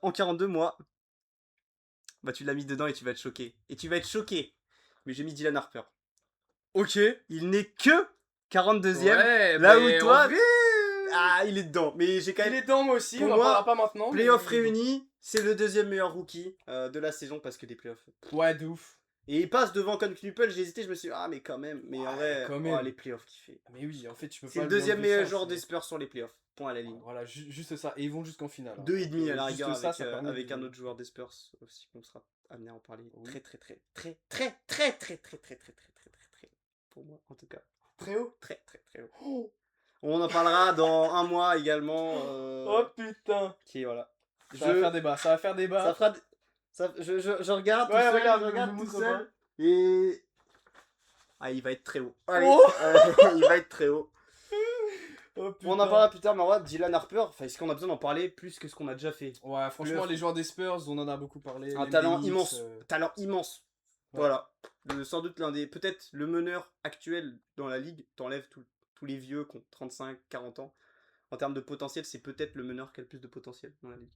Speaker 1: En 42 mois, bah tu l'as mis dedans et tu vas être choqué. Et tu vas être choqué. Mais j'ai mis Dylan Harper.
Speaker 2: Ok.
Speaker 1: Il n'est que 42e.
Speaker 2: Ouais,
Speaker 1: Là
Speaker 2: mais
Speaker 1: où toi,
Speaker 2: en vrai,
Speaker 1: ah, il est dedans. Mais j'ai quand
Speaker 2: il
Speaker 1: même.
Speaker 2: est dedans, moi aussi.
Speaker 1: Pour
Speaker 2: On en
Speaker 1: moi,
Speaker 2: parlera pas maintenant. mais
Speaker 1: Playoff
Speaker 2: il est dedans.
Speaker 1: réunis, c'est le deuxième meilleur rookie de la saison parce que des playoffs.
Speaker 2: Ouais, de ouf.
Speaker 1: Et il passe devant Con Knuppel, j'ai hésité, je me suis dit, ah, mais quand même. Mais en
Speaker 2: Ouais,
Speaker 1: vrai,
Speaker 2: quand
Speaker 1: oh,
Speaker 2: même.
Speaker 1: les playoffs qu'il fait.
Speaker 2: Mais oui, en fait, tu peux
Speaker 1: C'est
Speaker 2: pas
Speaker 1: le
Speaker 2: lui
Speaker 1: deuxième
Speaker 2: enlever
Speaker 1: meilleur
Speaker 2: ça,
Speaker 1: joueur
Speaker 2: c'est-
Speaker 1: des Spurs sur les playoffs. Point à la ligne.
Speaker 2: Voilà, juste ça. Et ils vont jusqu'en finale. Hein.
Speaker 1: 2,5 à la
Speaker 2: Juste
Speaker 1: rigueur
Speaker 2: ça,
Speaker 1: avec,
Speaker 2: ça permet
Speaker 1: avec
Speaker 2: de-
Speaker 1: un autre joueur des Spurs aussi qu'on sera amené à en parler.
Speaker 2: Oui.
Speaker 1: Très, très, très, très, très, très, très, très, très, très, très, très, très, très, pour moi en tout cas.
Speaker 2: Très haut.
Speaker 1: Très, très, très haut. Oh. On en parlera dans un mois également.
Speaker 2: Oh putain.
Speaker 1: Qui voilà.
Speaker 2: Ça va faire débat. Ça va faire débat.
Speaker 1: Ça fera. Je regarde
Speaker 2: Ouais,
Speaker 1: tout seul,
Speaker 2: regarde,
Speaker 1: je regarde
Speaker 2: me
Speaker 1: tout
Speaker 2: montre
Speaker 1: seul. Et. Ah, il va être très haut. Allez.
Speaker 2: Oh.
Speaker 1: Il va être très haut.
Speaker 2: Oh, putain.
Speaker 1: On en parlera plus tard, mais ouais, Dylan Harper, est-ce qu'on a besoin d'en parler plus que ce qu'on a déjà fait?
Speaker 2: Ouais, franchement, les joueurs des Spurs, on en a beaucoup parlé.
Speaker 1: Un
Speaker 2: même
Speaker 1: talent
Speaker 2: des Knicks,
Speaker 1: immense. Talent immense.
Speaker 2: Ouais.
Speaker 1: Voilà. Sans doute l'un des. Peut-être le meneur actuel dans la ligue. T'enlèves tous les vieux qui ont 35, 40 ans. En termes de potentiel, c'est peut-être le meneur qui a le plus de potentiel dans la ligue.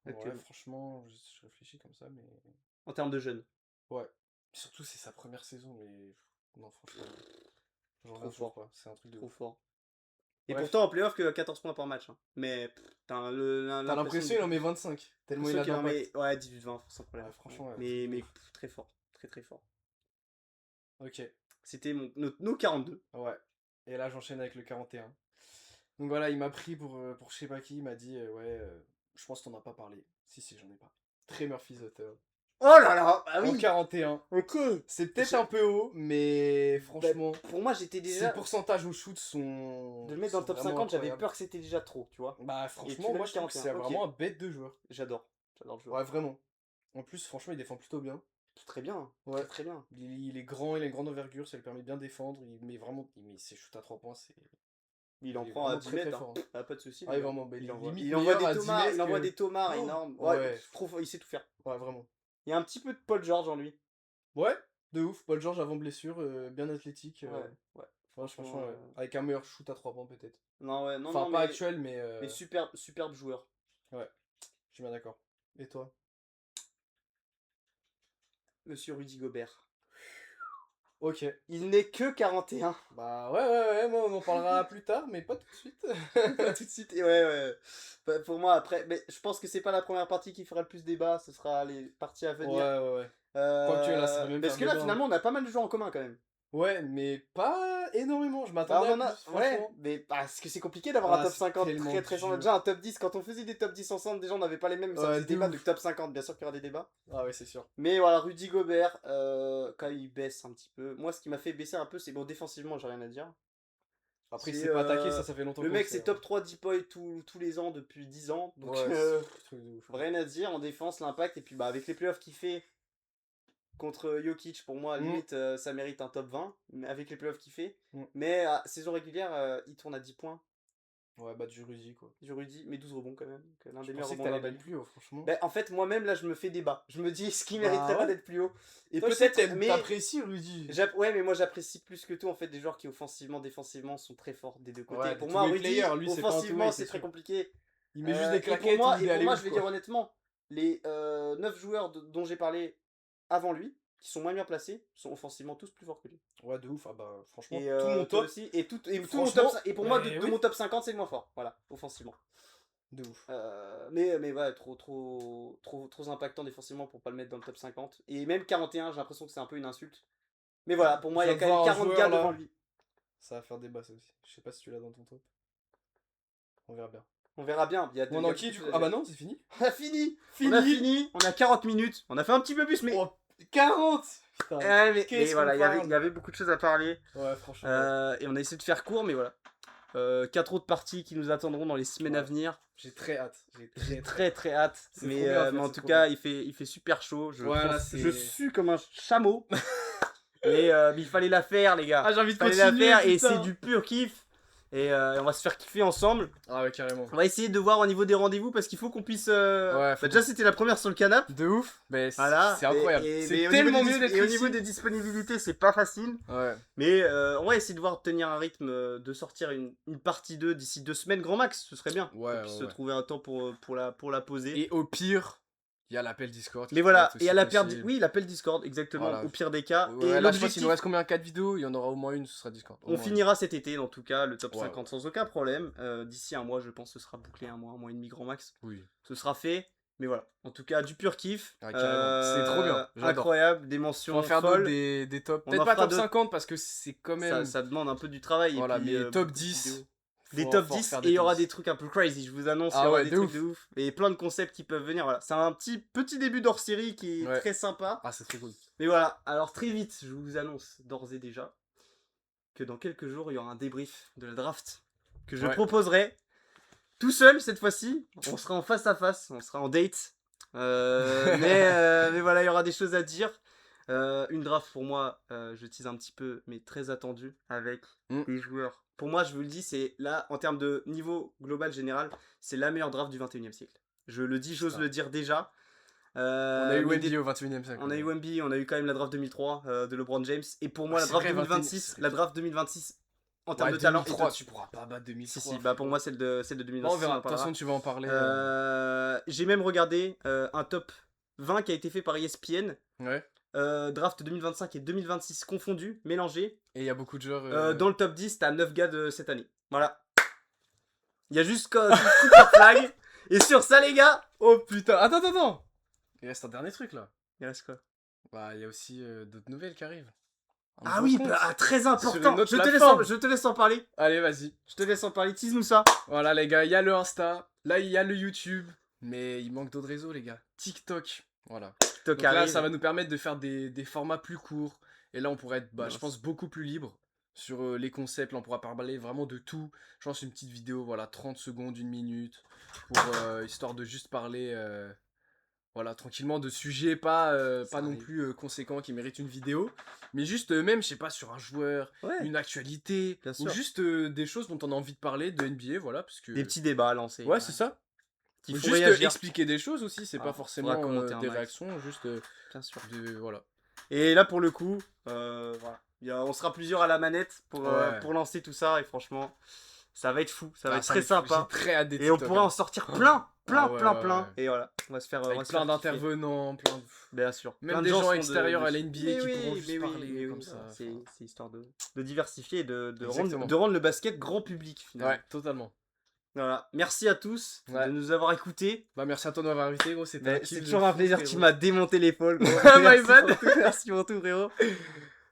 Speaker 2: Ouais,
Speaker 1: Actuellement.
Speaker 2: franchement, je réfléchis comme ça, mais.
Speaker 1: En termes de jeunes.
Speaker 2: Ouais. Surtout, c'est sa première saison, mais. Non, franchement. J'en
Speaker 1: Trop
Speaker 2: reviens
Speaker 1: fort.
Speaker 2: toujours pas. C'est un truc de
Speaker 1: Trop
Speaker 2: ouf.
Speaker 1: fort. Et
Speaker 2: Bref.
Speaker 1: pourtant en playoff que 14 points par match. Hein. Mais
Speaker 2: T'as l'impression, il en met 25. Tellement il a d'impact.
Speaker 1: Ouais, 18-20 sans problème.
Speaker 2: Ouais, franchement, ouais,
Speaker 1: mais
Speaker 2: truc de
Speaker 1: mais
Speaker 2: ouf.
Speaker 1: très fort. Très très fort.
Speaker 2: Ok.
Speaker 1: C'était nos 42.
Speaker 2: Ouais. Et là, j'enchaîne avec le 41. Donc voilà, il m'a pris pour je sais pas qui, il m'a dit, ouais, je pense que t'en as pas parlé. Si, j'en ai pas. Trey Murphy the Third.
Speaker 1: Oh là là, ah
Speaker 2: En
Speaker 1: oui.
Speaker 2: 41.
Speaker 1: Ok.
Speaker 2: C'est peut-être un peu haut, mais franchement,
Speaker 1: Pour moi, j'étais
Speaker 2: ses
Speaker 1: déjà.
Speaker 2: pourcentages au shoot sont.
Speaker 1: De le mettre dans le top
Speaker 2: sont vraiment
Speaker 1: 50, j'avais
Speaker 2: incroyables.
Speaker 1: peur que c'était déjà trop, tu vois.
Speaker 2: Bah,
Speaker 1: Et
Speaker 2: franchement,
Speaker 1: tu
Speaker 2: moi
Speaker 1: mets
Speaker 2: je trouve que
Speaker 1: 41,
Speaker 2: c'est
Speaker 1: ok.
Speaker 2: vraiment un bête de joueur.
Speaker 1: J'adore le joueur.
Speaker 2: Ouais, vraiment. En plus, franchement, il défend plutôt bien.
Speaker 1: Très bien.
Speaker 2: Ouais.
Speaker 1: Très, très bien.
Speaker 2: Il est grand, il a une grande envergure, ça lui permet de bien défendre. Il met ses shoots à 3 points, c'est.
Speaker 1: Il en
Speaker 2: Il est
Speaker 1: prend à
Speaker 2: vraiment
Speaker 1: 10
Speaker 2: très,
Speaker 1: mètres.
Speaker 2: très fort, hein.
Speaker 1: Ah, pas de soucis.
Speaker 2: Ah, il est vraiment bête.
Speaker 1: Il envoie,
Speaker 2: Limite
Speaker 1: il envoie
Speaker 2: meilleur à
Speaker 1: des
Speaker 2: 10
Speaker 1: tomards,
Speaker 2: mètres
Speaker 1: il envoie
Speaker 2: que-
Speaker 1: des tomards
Speaker 2: Oh,
Speaker 1: énormes.
Speaker 2: ouais.
Speaker 1: Ouais, trop, il sait tout faire.
Speaker 2: Ouais, vraiment.
Speaker 1: Il y a un petit peu de Paul George en lui.
Speaker 2: Ouais, de ouf. Paul George avant blessure, bien athlétique.
Speaker 1: Ouais.
Speaker 2: Franchement, ouais. Avec un meilleur shoot à 3 points peut-être.
Speaker 1: Non, ouais, non,
Speaker 2: Enfin,
Speaker 1: non,
Speaker 2: pas
Speaker 1: mais,
Speaker 2: actuel, mais.
Speaker 1: mais superbe joueur.
Speaker 2: Ouais, je suis bien d'accord. Et toi?
Speaker 1: Monsieur Rudy Gobert.
Speaker 2: Ok.
Speaker 1: Il n'est que 41.
Speaker 2: Bah ouais, moi on en parlera plus tard, mais pas tout de suite.
Speaker 1: Pas tout de suite. Et ouais. Bah, pour moi, après, mais je pense que c'est pas la première partie qui fera le plus débat, ce sera les parties à venir.
Speaker 2: Ouais. Quoique, là, ça va même
Speaker 1: parce
Speaker 2: faire
Speaker 1: que là,
Speaker 2: débat,
Speaker 1: finalement, on a pas mal de joueurs en commun quand même.
Speaker 2: Ouais, mais pas énormément. Je
Speaker 1: Bah,
Speaker 2: m'attendais
Speaker 1: on en
Speaker 2: à
Speaker 1: a,
Speaker 2: plus,
Speaker 1: ouais,
Speaker 2: franchement.
Speaker 1: mais parce que c'est compliqué d'avoir
Speaker 2: Ah,
Speaker 1: un top
Speaker 2: c'est
Speaker 1: 50
Speaker 2: tellement
Speaker 1: très très
Speaker 2: dur.
Speaker 1: sans. Déjà, un top 10, quand on faisait des top 10 ensemble, déjà on n'avait pas les mêmes, ça
Speaker 2: Ouais,
Speaker 1: faisait
Speaker 2: de
Speaker 1: débat
Speaker 2: ouf.
Speaker 1: de top 50, bien sûr qu'il y aura des débats.
Speaker 2: Ah ouais, c'est sûr.
Speaker 1: Mais voilà, Rudy Gobert, quand il baisse un petit peu, moi ce qui m'a fait baisser un peu, c'est bon, défensivement, j'ai rien à dire.
Speaker 2: Après, il
Speaker 1: C'est,
Speaker 2: s'est pas attaqué, ça fait longtemps
Speaker 1: Le
Speaker 2: qu'on
Speaker 1: mec,
Speaker 2: le
Speaker 1: c'est
Speaker 2: sait,
Speaker 1: top 3 deep boy tous les ans depuis 10 ans. Donc,
Speaker 2: Ouais, c'est un truc de ouf.
Speaker 1: rien à dire en défense, l'impact. Et puis, bah, avec les playoffs qu'il fait contre Jokic, pour moi, limite, ça mérite un top 20. Mais avec les playoffs qu'il fait. Mais saison régulière, il tourne à 10 points.
Speaker 2: Ouais, bah du Rudy, quoi.
Speaker 1: Du Rudy, mais 12 rebonds quand même. Donc, l'un
Speaker 2: Je
Speaker 1: des meilleurs
Speaker 2: pensais que
Speaker 1: rebondeurs
Speaker 2: t'allais
Speaker 1: de la
Speaker 2: mettre
Speaker 1: ligue.
Speaker 2: plus haut, franchement.
Speaker 1: Ben, en fait, moi-même, là, je me fais débat. Je me dis, est-ce qu'il
Speaker 2: Bah,
Speaker 1: mériterait pas
Speaker 2: ouais.
Speaker 1: d'être plus haut? Et
Speaker 2: Toi, je sais,
Speaker 1: peut-être, mais.
Speaker 2: t'apprécies Rudy.
Speaker 1: Ouais, mais moi j'apprécie plus que tout en fait des joueurs qui offensivement, défensivement sont très forts des deux côtés.
Speaker 2: Ouais,
Speaker 1: Pour
Speaker 2: tous
Speaker 1: moi,
Speaker 2: les
Speaker 1: Rudy,
Speaker 2: players, lui, c'est pas un
Speaker 1: offensivement,
Speaker 2: two-way,
Speaker 1: c'est
Speaker 2: c'est
Speaker 1: très
Speaker 2: sûr.
Speaker 1: compliqué.
Speaker 2: Il met juste des
Speaker 1: Et
Speaker 2: claquettes,
Speaker 1: pour moi,
Speaker 2: il est allé
Speaker 1: je vais
Speaker 2: quoi.
Speaker 1: dire honnêtement, les 9 joueurs dont j'ai parlé avant lui, qui sont moins bien placés sont offensivement tous plus forts que lui.
Speaker 2: Ouais, de ouf. Ah bah, franchement,
Speaker 1: Et
Speaker 2: tout mon
Speaker 1: toi
Speaker 2: top,
Speaker 1: aussi, et tout mon
Speaker 2: franchement,
Speaker 1: top, et pour moi,
Speaker 2: mais
Speaker 1: de
Speaker 2: oui.
Speaker 1: mon top 50, c'est le moins fort. Voilà, offensivement.
Speaker 2: de ouf.
Speaker 1: Mais ouais, trop impactant défensivement pour pas le mettre dans le top 50. Et même 41, j'ai l'impression que c'est un peu une insulte. Mais voilà, pour moi, il y a
Speaker 2: Je
Speaker 1: quand
Speaker 2: viens
Speaker 1: même
Speaker 2: de voir un
Speaker 1: 40
Speaker 2: joueur,
Speaker 1: gars
Speaker 2: là.
Speaker 1: devant lui.
Speaker 2: Ça va faire débat, ça aussi. Je sais pas si tu l'as dans ton top. On verra bien.
Speaker 1: On verra bien. Il y a
Speaker 2: On
Speaker 1: il y
Speaker 2: en
Speaker 1: a
Speaker 2: qui,
Speaker 1: beaucoup
Speaker 2: du
Speaker 1: de
Speaker 2: coup?
Speaker 1: choses
Speaker 2: Ah
Speaker 1: à
Speaker 2: bah
Speaker 1: dire.
Speaker 2: non, c'est fini.
Speaker 1: On a fini.
Speaker 2: Fini.
Speaker 1: On a fini. On a 40 minutes. On a fait un petit peu plus, mais.
Speaker 2: Oh, 40. Putain,
Speaker 1: mais
Speaker 2: qu'est-ce qu'on
Speaker 1: voilà,
Speaker 2: parle?
Speaker 1: il y avait beaucoup de choses à parler.
Speaker 2: Ouais, franchement. Ouais.
Speaker 1: Et on a essayé de faire court, mais voilà. 4 autres parties qui nous attendront dans les semaines à
Speaker 2: Ouais.
Speaker 1: venir.
Speaker 2: J'ai très hâte.
Speaker 1: J'ai très hâte.
Speaker 2: C'est
Speaker 1: Mais,
Speaker 2: trop bien à faire,
Speaker 1: mais en
Speaker 2: c'est
Speaker 1: tout
Speaker 2: trop
Speaker 1: cas,
Speaker 2: bien.
Speaker 1: il fait super chaud.
Speaker 2: Ouais, là, c'est-
Speaker 1: je sue comme un chameau. mais il fallait la faire, les gars.
Speaker 2: Ah, j'ai envie de
Speaker 1: Fallait la
Speaker 2: continuer,
Speaker 1: faire et
Speaker 2: putain.
Speaker 1: c'est du pur kiff. Et on va se faire kiffer ensemble.
Speaker 2: Ah ouais, carrément.
Speaker 1: On va essayer de voir au niveau des rendez-vous parce qu'il faut qu'on puisse.
Speaker 2: Ouais, faut
Speaker 1: déjà, c'était la première sur le canapé.
Speaker 2: De ouf. Mais
Speaker 1: Voilà.
Speaker 2: c'est incroyable.
Speaker 1: Mais
Speaker 2: C'est
Speaker 1: au niveau
Speaker 2: tellement
Speaker 1: des
Speaker 2: mieux d'être
Speaker 1: Et au
Speaker 2: ici.
Speaker 1: niveau des disponibilités, c'est pas facile.
Speaker 2: Ouais.
Speaker 1: Mais on va essayer de voir tenir un rythme, de sortir une partie 2 d'ici 2 semaines, grand max. Ce serait bien.
Speaker 2: Ouais,
Speaker 1: qu'on puisse
Speaker 2: ouais,
Speaker 1: se
Speaker 2: ouais.
Speaker 1: trouver un temps pour la poser.
Speaker 2: Et au pire, il y a l'appel Discord.
Speaker 1: Mais
Speaker 2: qui
Speaker 1: voilà,
Speaker 2: peut être
Speaker 1: et à
Speaker 2: aussi
Speaker 1: l'appel,
Speaker 2: possible.
Speaker 1: oui, l'appel Discord, exactement,
Speaker 2: Voilà.
Speaker 1: au pire des cas.
Speaker 2: Ouais,
Speaker 1: et
Speaker 2: là, je pense qu'il
Speaker 1: l'objectif,
Speaker 2: nous reste combien 4 vidéos? Il y en aura au moins une, ce sera Discord. Au
Speaker 1: on
Speaker 2: moins
Speaker 1: finira cet été, en tout cas, le top
Speaker 2: Ouais,
Speaker 1: 50 sans aucun problème. D'ici un mois, je pense que ce sera bouclé, un mois et demi grand max.
Speaker 2: une. Oui.
Speaker 1: Ce sera fait, mais voilà. En tout cas, du pur kiff.
Speaker 2: Ah, carrément. C'est trop bien, j'adore.
Speaker 1: Incroyable, des
Speaker 2: On
Speaker 1: mentions
Speaker 2: va faire
Speaker 1: folles.
Speaker 2: des tops.
Speaker 1: On
Speaker 2: Peut-être
Speaker 1: en
Speaker 2: pas
Speaker 1: fera
Speaker 2: top
Speaker 1: d'autres.
Speaker 2: 50 parce que c'est quand même.
Speaker 1: Ça demande un peu du travail.
Speaker 2: Voilà,
Speaker 1: et puis,
Speaker 2: mais top
Speaker 1: beaucoup de
Speaker 2: 10.
Speaker 1: vidéos. Des
Speaker 2: Faut-
Speaker 1: top
Speaker 2: faut
Speaker 1: 10
Speaker 2: refaire
Speaker 1: et il y aura
Speaker 2: top 10.
Speaker 1: des trucs un peu crazy, je vous annonce, il
Speaker 2: Ah
Speaker 1: y aura
Speaker 2: ouais,
Speaker 1: des
Speaker 2: de
Speaker 1: trucs
Speaker 2: ouf.
Speaker 1: de ouf et plein de concepts qui peuvent venir, voilà. C'est un petit début d'hors série qui est
Speaker 2: Ouais.
Speaker 1: très sympa.
Speaker 2: Ah, c'est très cool.
Speaker 1: Mais voilà, alors très vite, je vous annonce d'ores et déjà que dans quelques jours, il y aura un débrief de la draft que je
Speaker 2: Ouais.
Speaker 1: proposerai tout seul cette fois-ci. On sera en face à face, on sera en date. Mais voilà, il y aura des choses à dire. Une draft pour moi, je tease un petit peu, mais très attendue avec des joueurs. Pour moi, je vous le dis, c'est là, en termes de niveau global général, c'est la meilleure draft du 21e siècle. Je le dis, j'ose
Speaker 2: Putain.
Speaker 1: le dire déjà.
Speaker 2: On a eu
Speaker 1: mais
Speaker 2: Wemby au 21 e siècle.
Speaker 1: on a eu Wemby, on a eu quand même la draft 2003 de LeBron James. Et pour moi,
Speaker 2: Ah,
Speaker 1: la
Speaker 2: c'est
Speaker 1: draft
Speaker 2: vrai,
Speaker 1: 2026, la draft 2026 en termes
Speaker 2: Ouais,
Speaker 1: de talent.
Speaker 2: 2003,
Speaker 1: est
Speaker 2: tu pourras pas battre 2003.
Speaker 1: Si, bah pour moi, celle de
Speaker 2: Bon,
Speaker 1: 2026.
Speaker 2: on verra.
Speaker 1: en
Speaker 2: De toute
Speaker 1: parlera.
Speaker 2: façon, tu vas en parler.
Speaker 1: J'ai même regardé un top 20 qui a été fait par ESPN.
Speaker 2: Ouais.
Speaker 1: Draft 2025 et 2026 confondus, mélangés.
Speaker 2: Et il y a beaucoup de joueurs.
Speaker 1: Dans le top 10, t'as 9 gars de cette année. Voilà. Il y a juste Cooper Flag. Et sur ça, les gars.
Speaker 2: Oh putain, attends. Il reste un dernier truc là.
Speaker 1: Il reste quoi?
Speaker 2: Bah, il y a aussi d'autres nouvelles qui arrivent. Un
Speaker 1: Ah
Speaker 2: nouveau
Speaker 1: oui,
Speaker 2: compte.
Speaker 1: très
Speaker 2: Sur une
Speaker 1: important.
Speaker 2: autre
Speaker 1: Je
Speaker 2: plateforme.
Speaker 1: te laisse en parler.
Speaker 2: Allez, vas-y.
Speaker 1: Je te laisse en parler. Tease-nous ça.
Speaker 2: Voilà, les gars, il y a le Insta. Là, il y a le YouTube. Mais il manque d'autres réseaux, les gars. TikTok. Voilà.
Speaker 1: TikTok
Speaker 2: Donc là,
Speaker 1: arrive.
Speaker 2: ça va nous permettre de faire des formats plus courts. Et là, on pourrait être,
Speaker 1: Non,
Speaker 2: je pense, beaucoup plus libre sur les concepts. Là, on pourra parler vraiment de tout. Je pense une petite vidéo, voilà, 30 secondes, 1 minute. Pour, histoire de juste parler, voilà, tranquillement de sujets pas non
Speaker 1: arrive.
Speaker 2: plus conséquents qui méritent une vidéo. Mais juste, même, je sais pas, sur un joueur,
Speaker 1: Ouais.
Speaker 2: une actualité.
Speaker 1: Bien
Speaker 2: Ou
Speaker 1: sûr.
Speaker 2: juste des choses dont on a envie de parler, de NBA, voilà. Parce que...
Speaker 1: Des petits débats à lancer.
Speaker 2: Ouais, c'est ça.
Speaker 1: Qu'il faut
Speaker 2: Juste
Speaker 1: réagir.
Speaker 2: expliquer des choses aussi, c'est
Speaker 1: Ah,
Speaker 2: pas
Speaker 1: faudra
Speaker 2: forcément
Speaker 1: commenter un
Speaker 2: des
Speaker 1: max.
Speaker 2: réactions, juste
Speaker 1: Bien sûr.
Speaker 2: voilà.
Speaker 1: Et là, pour le coup, voilà. On sera plusieurs à la manette
Speaker 2: Ouais.
Speaker 1: pour lancer tout ça. Et franchement, ça va être fou. Ça va
Speaker 2: Ah,
Speaker 1: être très
Speaker 2: j'ai
Speaker 1: sympa.
Speaker 2: très hâte des
Speaker 1: Et on
Speaker 2: TikTok,
Speaker 1: pourra
Speaker 2: hein.
Speaker 1: en sortir plein.
Speaker 2: Ah ouais.
Speaker 1: Et voilà, on va se faire. on
Speaker 2: Avec
Speaker 1: va se faire
Speaker 2: plein
Speaker 1: kiffer.
Speaker 2: d'intervenants, plein de...
Speaker 1: Bien sûr.
Speaker 2: Même
Speaker 1: Plein de
Speaker 2: des gens
Speaker 1: seront
Speaker 2: extérieurs à
Speaker 1: dessus.
Speaker 2: la NBA
Speaker 1: Mais
Speaker 2: qui
Speaker 1: oui,
Speaker 2: pourront juste
Speaker 1: mais oui,
Speaker 2: parler
Speaker 1: mais
Speaker 2: comme
Speaker 1: oui,
Speaker 2: ça,
Speaker 1: voilà,
Speaker 2: enfin.
Speaker 1: C'est histoire de diversifier et de
Speaker 2: Exactement.
Speaker 1: rendre le basket grand public finalement.
Speaker 2: Ouais, totalement.
Speaker 1: Voilà. Merci à tous
Speaker 2: Ouais.
Speaker 1: de nous avoir écoutés.
Speaker 2: Bah merci à toi de m'avoir invité, gros, c'était un
Speaker 1: Mais
Speaker 2: kiff
Speaker 1: c'est
Speaker 2: de
Speaker 1: toujours
Speaker 2: fou,
Speaker 1: un plaisir.
Speaker 2: frérot.
Speaker 1: Tu m'as démonté l'épaule. gros.
Speaker 2: My
Speaker 1: Merci
Speaker 2: bad.
Speaker 1: pour tout, merci pour tout, frérot.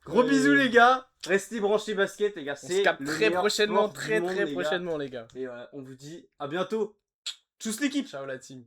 Speaker 1: Gros
Speaker 2: Ouais.
Speaker 1: bisous, les gars. Restez branchés basket, les gars.
Speaker 2: On
Speaker 1: C'est
Speaker 2: se capte
Speaker 1: le
Speaker 2: très
Speaker 1: meilleur
Speaker 2: prochainement,
Speaker 1: sport du
Speaker 2: très
Speaker 1: monde,
Speaker 2: très
Speaker 1: les gars.
Speaker 2: prochainement, les gars.
Speaker 1: Et voilà, on vous dit à bientôt. Tchuss l'équipe.
Speaker 2: Ciao la team.